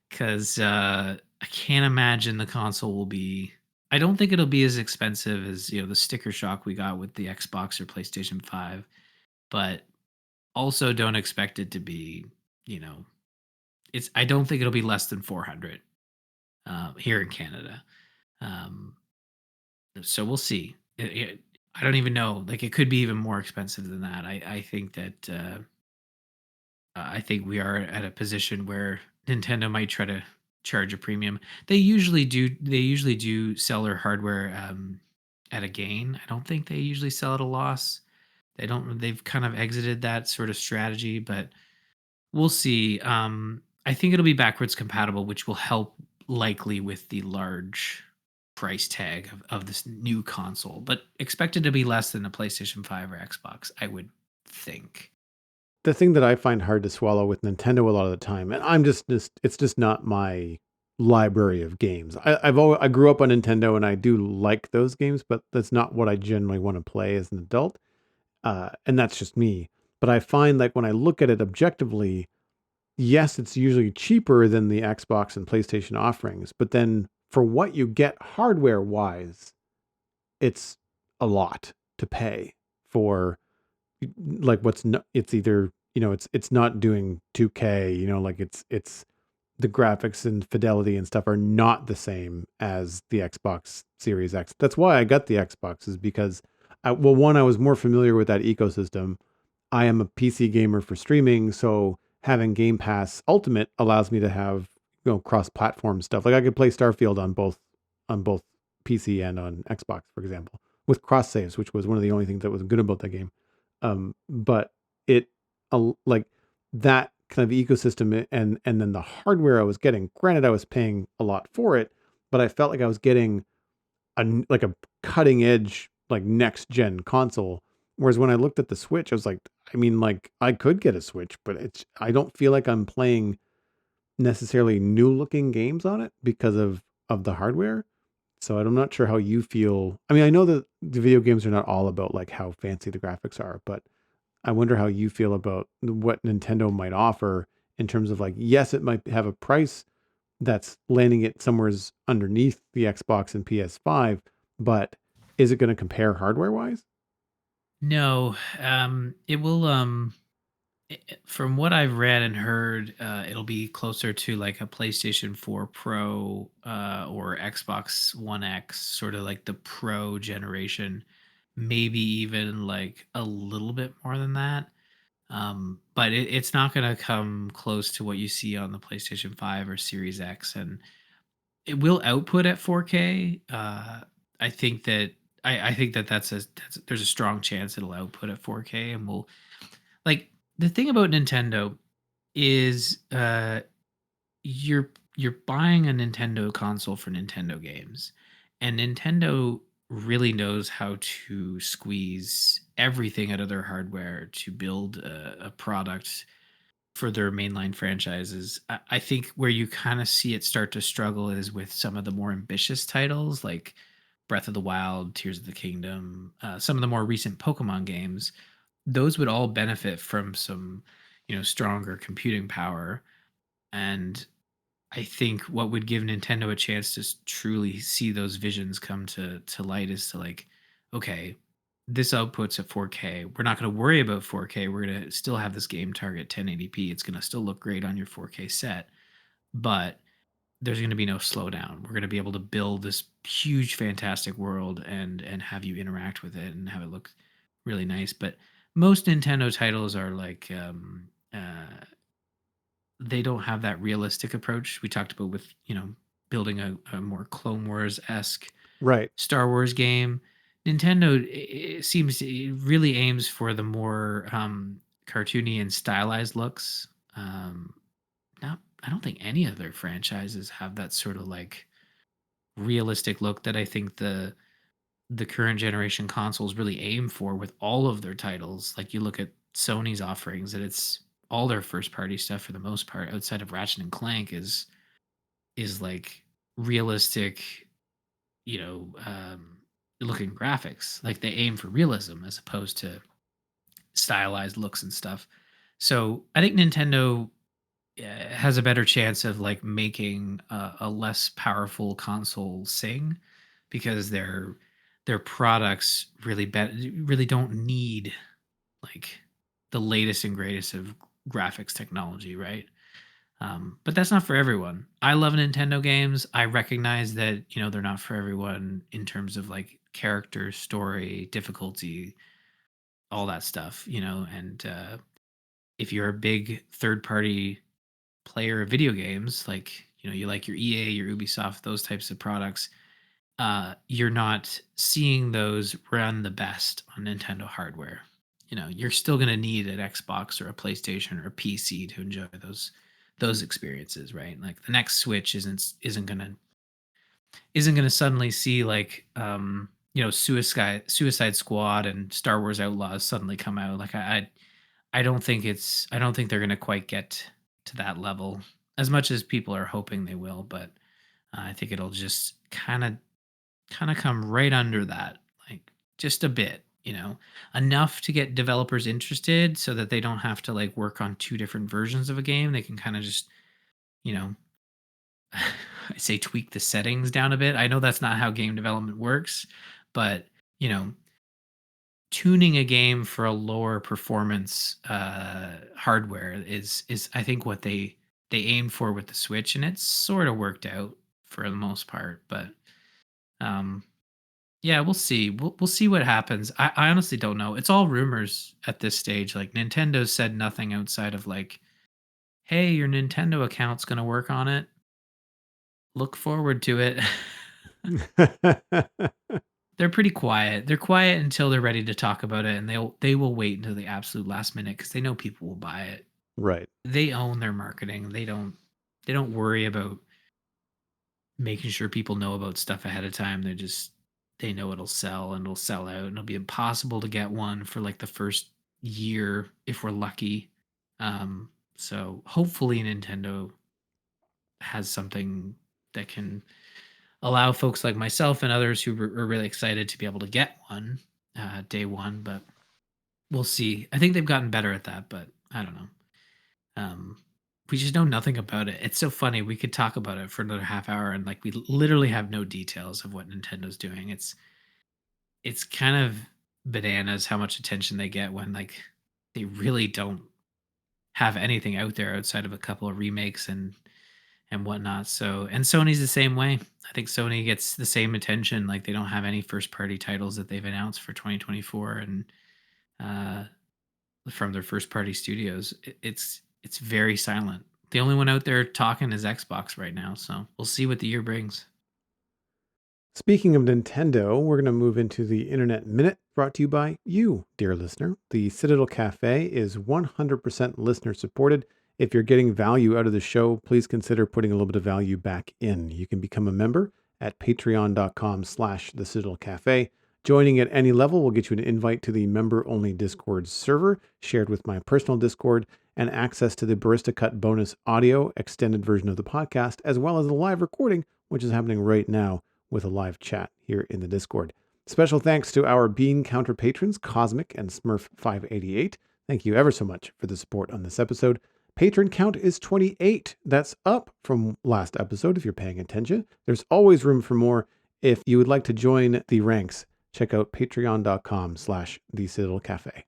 because I can't imagine the console will be. I don't think it'll be as expensive as the sticker shock we got with the Xbox or PlayStation 5, but also don't expect it to be. You know, it's. I don't think it'll be less than 400 here in Canada. Um, so we'll see. I don't even know. Like it could be even more expensive than that. I think that. I think we are at a position where Nintendo might try to charge a premium. They usually do. They usually do sell their hardware at a gain. I don't think they usually sell at a loss. They don't. They've kind of exited that sort of strategy, but we'll see. I think it'll be backwards compatible, which will help likely with the large price tag of this new console, but expected to be less than a PlayStation 5 or Xbox, I would think. the thing that I find hard to swallow with Nintendo a lot of the time, and I'm just it's just not my library of games. I grew up on Nintendo and I do like those games, but that's not what I generally want to play as an adult. And that's just me. But I find like when I look at it objectively, yes, it's usually cheaper than the Xbox and PlayStation offerings, but then for what you get hardware wise, it's a lot to pay for like what's no, it's either it's not doing 2K, like it's the graphics and fidelity and stuff are not the same as the Xbox Series X. That's why I got the Xbox, is because well, one, I was more familiar with that ecosystem. I am a PC gamer for streaming, so having Game Pass Ultimate allows me to have, cross-platform stuff. Like I could play Starfield on both PC and on Xbox, for example, with cross saves, which was one of the only things that was good about that game. But it like that kind of ecosystem, and then the hardware I was getting. Granted, I was paying a lot for it, but I felt like I was getting a cutting edge, like next gen console. Whereas when I looked at the Switch, I was like, I mean, like I could get a Switch, but I don't feel like I'm playing necessarily new looking games on it because of the hardware. So I'm not sure how you feel. I mean, I know that the video games are not all about like how fancy the graphics are, but I wonder how you feel about what Nintendo might offer in terms of, like, yes, it might have a price that's landing it somewheres underneath the Xbox and PS5, but is it going to compare hardware wise? No, it will. From what I've read and heard, it'll be closer to like a PlayStation 4 Pro or Xbox One X, sort of like the Pro generation, maybe even like a little bit more than that. But it's not going to come close to what you see on the PlayStation 5 or Series X, and it will output at 4K. I think that I think that there's a strong chance it'll output at 4K, and will like the thing about Nintendo is you're buying a Nintendo console for Nintendo games, and Nintendo really knows how to squeeze everything out of their hardware to build a product for their mainline franchises. I think where you kind of see it start to struggle is with some of the more ambitious titles like Breath of the Wild, Tears of the Kingdom, some of the more recent Pokemon games. Those would all benefit from some, stronger computing power. And I think what would give Nintendo a chance to truly see those visions come to light is to like, okay, this outputs at 4K. We're not going to worry about 4K. We're going to still have this game target 1080p. It's going to still look great on your 4K set, but there's going to be no slowdown. We're going to be able to build this huge, fantastic world and have you interact with it and have it look really nice. But most Nintendo titles are like they don't have that realistic approach we talked about with building a more Clone Wars esque Right. Star Wars game. Nintendo seems it really aims for the more cartoony and stylized looks. Not, I don't think any of their franchises have that sort of like realistic look that I think the current generation consoles really aim for with all of their titles. Like you look at Sony's offerings, and it's all their first party stuff for the most part, outside of Ratchet and Clank, is like realistic, looking graphics. Like they aim for realism as opposed to stylized looks and stuff. So I think Nintendo has a better chance of like making a less powerful console sing because their products really don't need like the latest and greatest of graphics technology, right? But that's not for everyone. I love Nintendo games. I recognize that they're not for everyone in terms of like character, story, difficulty, all that stuff. And if you're a big third party player of video games, like you like your EA, your Ubisoft, those types of products, you're not seeing those run the best on Nintendo hardware. You're still going to need an Xbox or a PlayStation or a PC to enjoy those experiences, right? Like the next Switch isn't going to suddenly see like Suicide Squad and Star Wars Outlaws suddenly come out. Like I don't think they're going to quite get to that level as much as people are hoping they will, but I think it'll just kind of come right under that, like just a bit, enough to get developers interested so that they don't have to like work on two different versions of a game. They can kind of just, you know, I say tweak the settings down a bit. I know that's not how game development works, but you know, tuning a game for a lower performance hardware is I think what they aimed for with the Switch, and it's sort of worked out for the most part. But um, yeah, we'll see. We'll see what happens. I honestly don't know. It's all rumors at this stage. Like Nintendo said nothing outside of like, "Hey, your Nintendo account's going to work on it. Look forward to it." They're pretty quiet. They're quiet until they're ready to talk about it, and they will wait until the absolute last minute because they know people will buy it. Right. They own their marketing. They don't worry about making sure people know about stuff ahead of time. They know it'll sell and it'll sell out and it'll be impossible to get one for like the first year if we're lucky. So hopefully Nintendo has something that can allow folks like myself and others who are really excited to be able to get one day one, but we'll see. I think they've gotten better at that, but I don't know. Um, we just know nothing about it. It's so funny. We could talk about it for another half hour, and like we literally have no details of what Nintendo's doing. It's kind of bananas how much attention they get when like they really don't have anything out there outside of a couple of remakes and whatnot. So and Sony's the same way. I think Sony gets the same attention. Like they don't have any first party titles that they've announced for 2024, and uh, from their first party studios. It's very silent. The only one out there talking is Xbox right now, so we'll see what the year brings. Speaking of Nintendo, we're going to move into the Internet Minute brought to you by you, dear listener. The Citadel Cafe is 100% listener supported. If you're getting value out of the show, please consider putting a little bit of value back in. You can become a member at patreon.com/the Citadel Cafe. Joining at any level will get you an invite to the member-only Discord server shared with my personal Discord and access to the Barista Cut bonus audio extended version of the podcast, as well as the live recording, which is happening right now with a live chat here in the Discord. Special thanks to our Bean Counter patrons, Cosmic and Smurf588. Thank you ever so much for the support on this episode. Patron count is 28. That's up from last episode if you're paying attention. There's always room for more. If you would like to join the ranks, check out patreon.com/the Citadel Cafe.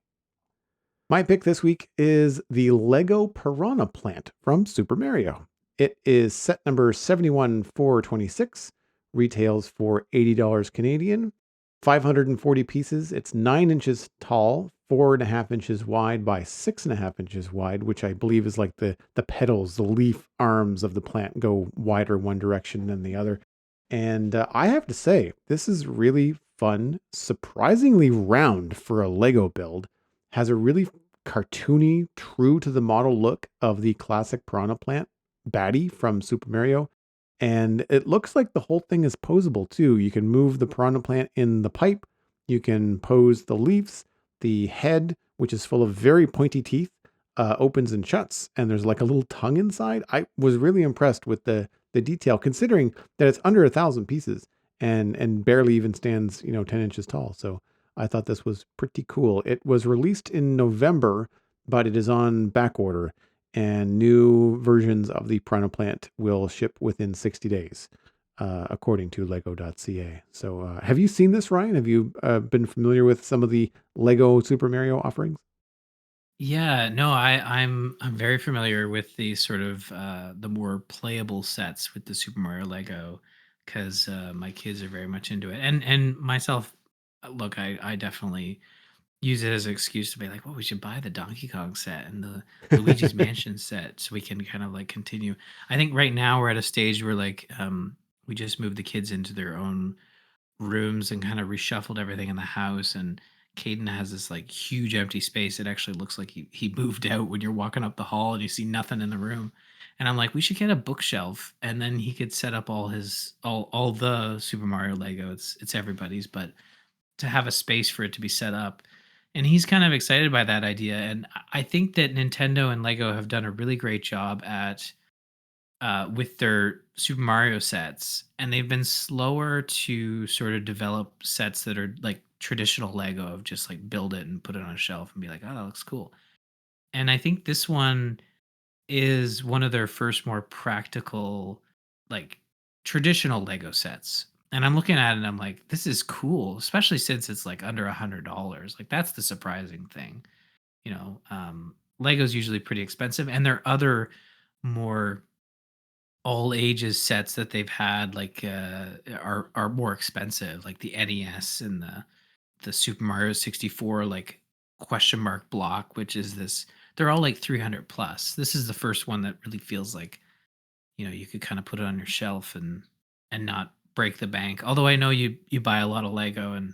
My pick this week is the Lego Piranha Plant from Super Mario. It is set number 71426, retails for $80 Canadian, 540 pieces. It's 9 inches tall, 4.5 inches wide by 6.5 inches wide, which I believe is like the petals, the leaf arms of the plant go wider one direction than the other. And I have to say, this is really fun, surprisingly round for a Lego build. Has a really cartoony, true to the model look of the classic Piranha Plant baddie from Super Mario. And it looks like the whole thing is posable too. You can move the Piranha Plant in the pipe. You can pose the leaves. The head, which is full of very pointy teeth, opens and shuts. And there's like a little tongue inside. I was really impressed with the detail, considering that it's under 1,000 pieces and barely even stands, 10 inches tall. So I thought this was pretty cool. It was released in November, but it is on back order, and new versions of the Piranha Plant will ship within 60 days, according to Lego.ca. So have you seen this, Ryan? Have you been familiar with some of the Lego Super Mario offerings? Yeah, no, I'm very familiar with the sort of the more playable sets with the Super Mario Lego because my kids are very much into it, and myself. Look, I definitely use it as an excuse to be like, well, we should buy the Donkey Kong set and the Luigi's Mansion set so we can kind of like continue. I think right now we're at a stage where like we just moved the kids into their own rooms and kind of reshuffled everything in the house. And Caden has this like huge empty space. It actually looks like he moved out when you're walking up the hall and you see nothing in the room. And I'm like, we should get a bookshelf, and then he could set up all the Super Mario Lego. It's everybody's, but to have a space for it to be set up. And he's kind of excited by that idea. And I think that Nintendo and Lego have done a really great job at with their Super Mario sets, and they've been slower to sort of develop sets that are like traditional Lego of just like build it and put it on a shelf and be like, oh, that looks cool. And I think this one is one of their first more practical, like traditional Lego sets. And I'm looking at it and I'm like, this is cool, especially since it's like under $100. Like that's the surprising thing. Legos usually pretty expensive, and their other more all ages sets that they've had, like, are more expensive, like the NES and the Super Mario 64, like, question mark block, which is this they're all like 300 plus. This is the first one that really feels like, you could kinda put it on your shelf and not break the bank. Although I know you buy a lot of Lego and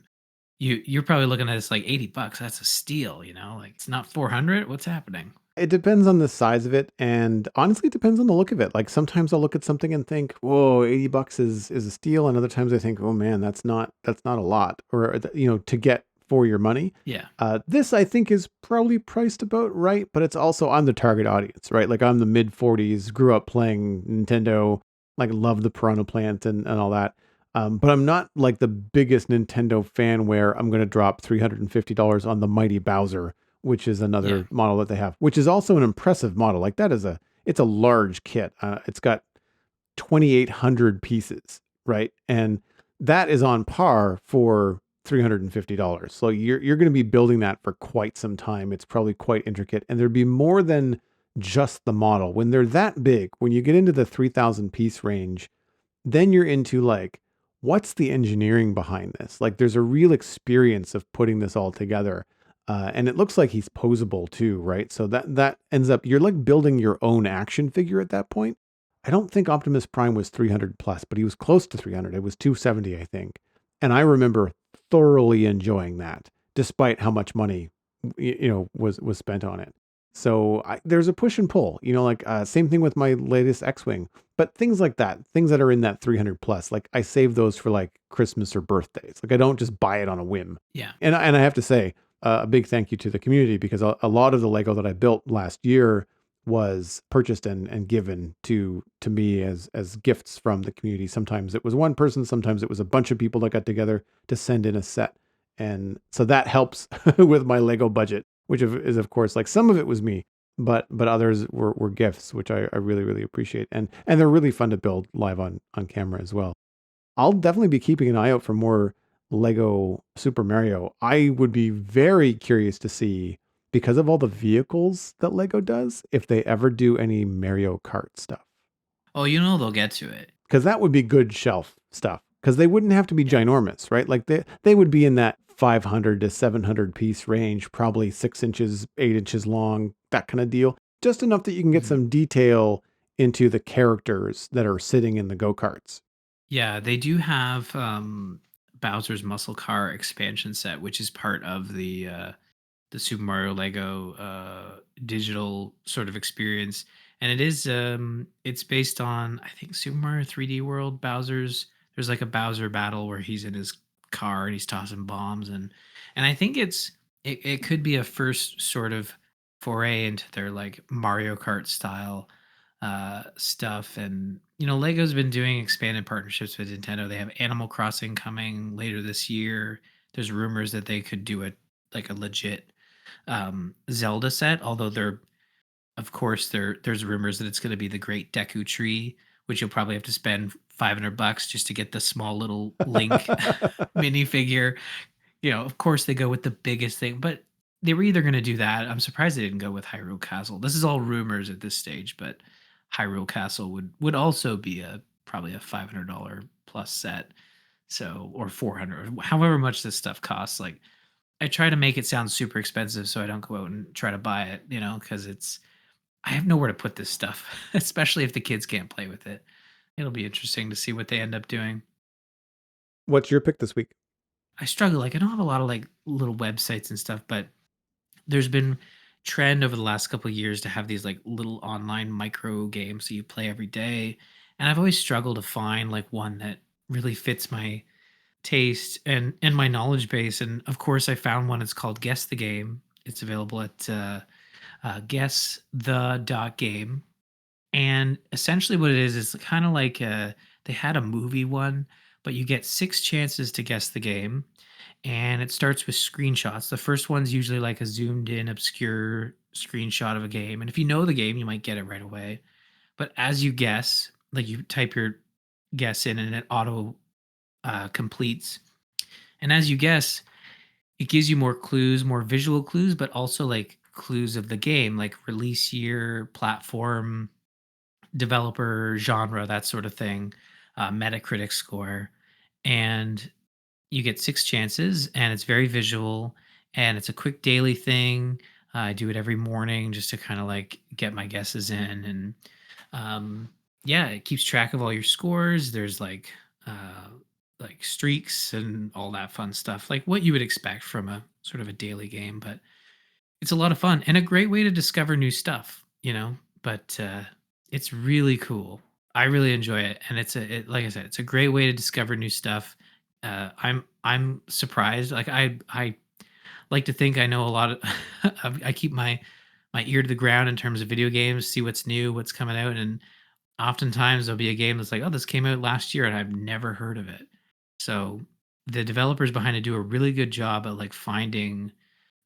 you're probably looking at this like $80. That's a steal, like, it's not 400. What's happening? It depends on the size of it, and honestly, it depends on the look of it. Like, sometimes I'll look at something and think, "Whoa, $80 is a steal," and other times I think, "Oh, man, that's not a lot," or, to get for your money. Yeah. This, I think, is probably priced about right, but it's also I'm the target audience, right? Like, I'm the mid-40s, grew up playing Nintendo, like, love the Piranha Plant and all that. But I'm not, like, the biggest Nintendo fan where I'm gonna drop $350 on the Mighty Bowser, which is Yeah. another model that they have, which is also an impressive model. Like that is it's a large kit. It's got 2,800 pieces, right? And that is on par for $350. So you're going to be building that for quite some time. It's probably quite intricate, and there'd be more than just the model. When they're that big, when you get into the 3,000 piece range, then you're into like, what's the engineering behind this? Like, there's a real experience of putting this all together. And it looks like he's posable too, right? So that ends up, you're like building your own action figure at that point. I don't think Optimus Prime was 300 plus, but he was close to 300. It was 270, I think. And I remember thoroughly enjoying that, despite how much money, was spent on it. So there's a push and pull, like same thing with my latest X-Wing, but things like that, things that are in that 300 plus, like I save those for like Christmas or birthdays. Like I don't just buy it on a whim. Yeah. And I have to say a big thank you to the community because a lot of the Lego that I built last year was purchased and given to me as gifts from the community. Sometimes it was one person, sometimes it was a bunch of people that got together to send in a set. And so that helps with my Lego budget, which is of course like some of it was me, but others were gifts, which I really, really appreciate. And they're really fun to build live on camera as well. I'll definitely be keeping an eye out for more Lego Super Mario. I would be very curious to see, because of all the vehicles that Lego does, if they ever do any Mario Kart stuff. Oh, they'll get to it. Because that would be good shelf stuff. Because they wouldn't have to be Yeah. ginormous, right? Like they would be in that 500 to 700 piece range, probably 6 inches, 8 inches long, that kind of deal. Just enough that you can get Mhm. some detail into the characters that are sitting in the go karts. Yeah, they do have Bowser's Muscle Car expansion set, which is part of the Super Mario Lego digital sort of experience. And it's based on, I think, Super Mario 3D World. There's like a Bowser battle where he's in his car and he's tossing bombs, and I think it could be a first sort of foray into their like Mario Kart style stuff. And Lego's been doing expanded partnerships with Nintendo. They have Animal Crossing coming later this year. There's rumors that they could do it like a legit Zelda set, although of course there's rumors that it's going to be the Great Deku Tree, which you'll probably have to spend $500 just to get the small little Link minifigure. Of course they go with the biggest thing, but they were either going to do that. I'm surprised they didn't go with Hyrule Castle. This is all rumors at this stage, but Hyrule Castle would also be a probably a $500 plus set. So, or 400, however much this stuff costs. Like, I try to make it sound super expensive so I don't go out and try to buy it, because I have nowhere to put this stuff, especially if the kids can't play with it. It'll be interesting to see what they end up doing. What's your pick this week? I struggle. Like, I don't have a lot of like little websites and stuff, but there's been trend over the last couple of years to have these like little online micro games that you play every day. And I've always struggled to find like one that really fits my taste and my knowledge base. And of course, I found one. It's called Guess the Game. It's available at Guess the dot game. And essentially, what it is kind of like they had a movie one, but you get 6 chances to guess the game, and it starts with screenshots. The first one's usually like a zoomed in, obscure screenshot of a game, and if you know the game, you might get it right away. But as you guess, like you type your guess in, and it auto completes. And as you guess, it gives you more clues, more visual clues, but also like clues of the game, like release year, platform. developer genre, that sort of thing, Metacritic score, and you get 6 chances, and it's very visual, and it's a quick daily thing. I do it every morning just to kinda, like, get my guesses in, and, um, yeah, it keeps track of all your scores. There's, like, streaks and all that fun stuff, like what you would expect from a sort of a daily game, but it's a lot of fun and a great way to discover new stuff, but, it's really cool. I really enjoy it, and like I said, it's a great way to discover new stuff. I'm surprised, like, I like to think I know a lot of I keep my ear to the ground in terms of video games, see what's new, what's coming out, and oftentimes there'll be a game that's like, "Oh, this came out last year, and I've never heard of it." So, the developers behind it do a really good job at, like, finding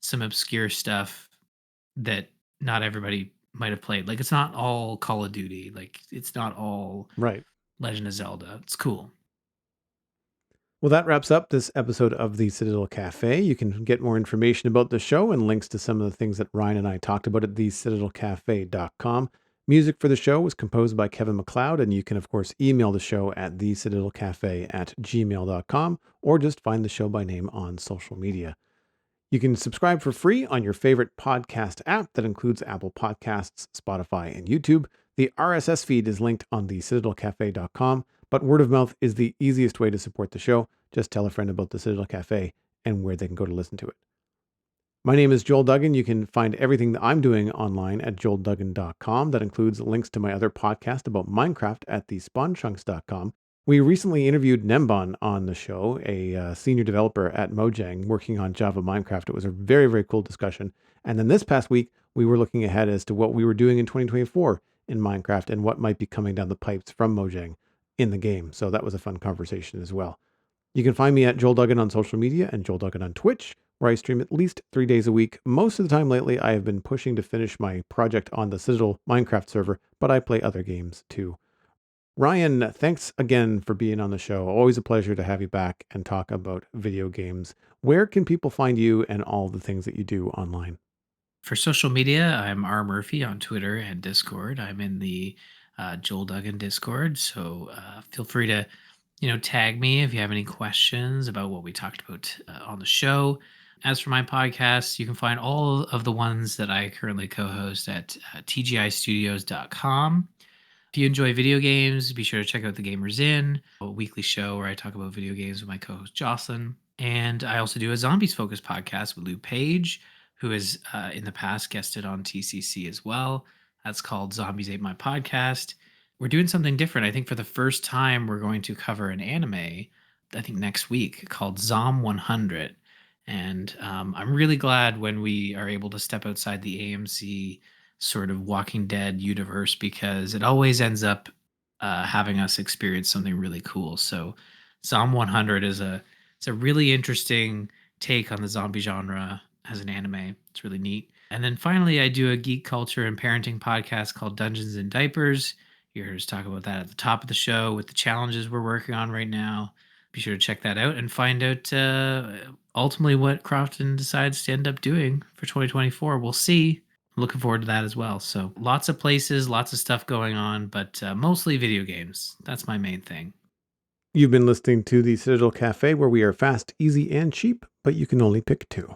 some obscure stuff that not everybody might have played. Like, it's not all Call of Duty, like, it's not all Right. Legend of Zelda. It's cool. Well, that wraps up this episode of the Citadel Cafe. You can get more information about the show and links to some of the things that Ryan and I talked about at thecitadelcafe.com. Music for the show was composed by Kevin MacLeod, and you can, of course, email the show at thecitadelcafe@gmail.com or just find the show by name on social media. You can subscribe for free on your favorite podcast app that includes Apple Podcasts, Spotify, and YouTube. The RSS feed is linked on the citadelcafe.com, but word of mouth is the easiest way to support the show. Just tell a friend about the Citadel Cafe and where they can go to listen to it. My name is Joel Duggan. You can find everything that I'm doing online at joelduggan.com. That includes links to my other podcast about Minecraft at thespawnchunks.com. We recently interviewed Nemban on the show, a senior developer at Mojang working on Java Minecraft. It was a very, very cool discussion. And then this past week, we were looking ahead as to what we were doing in 2024 in Minecraft and what might be coming down the pipes from Mojang in the game. So that was a fun conversation as well. You can find me at Joel Duggan on social media and Joel Duggan on Twitch, where I stream at least 3 days a week. Most of the time lately, I have been pushing to finish my project on the Citadel Minecraft server, but I play other games too. Ryan, thanks again for being on the show. Always a pleasure to have you back and talk about video games. Where can people find you and all the things that you do online? For social media, I'm R Murphy on Twitter and Discord. I'm in the Joel Duggan Discord, so feel free to, tag me if you have any questions about what we talked about on the show. As for my podcast, you can find all of the ones that I currently co-host at tgistudios.com. If you enjoy video games, be sure to check out The Gamers In, a weekly show where I talk about video games with my co-host Jocelyn. And I also do a zombies focused podcast with Lou Page, who has in the past guested on TCC as well. That's called Zombies Ate My Podcast. We're doing something different. I think for the first time, we're going to cover an anime, I think next week, called Zom 100. And I'm really glad when we are able to step outside the AMC sort of Walking Dead universe, because it always ends up having us experience something really cool. So Zom 100 it's a really interesting take on the zombie genre as an anime. It's really neat. And then finally, I do a geek culture and parenting podcast called Dungeons and Diapers. You heard us talk about that at the top of the show with the challenges we're working on right now. Be sure to check that out and find out ultimately what Crofton decides to end up doing for 2024. We'll see. Looking forward to that as well. So lots of places, lots of stuff going on, but mostly video games. That's my main thing. You've been listening to the Citadel Cafe, where we are fast, easy, and cheap, but you can only pick two.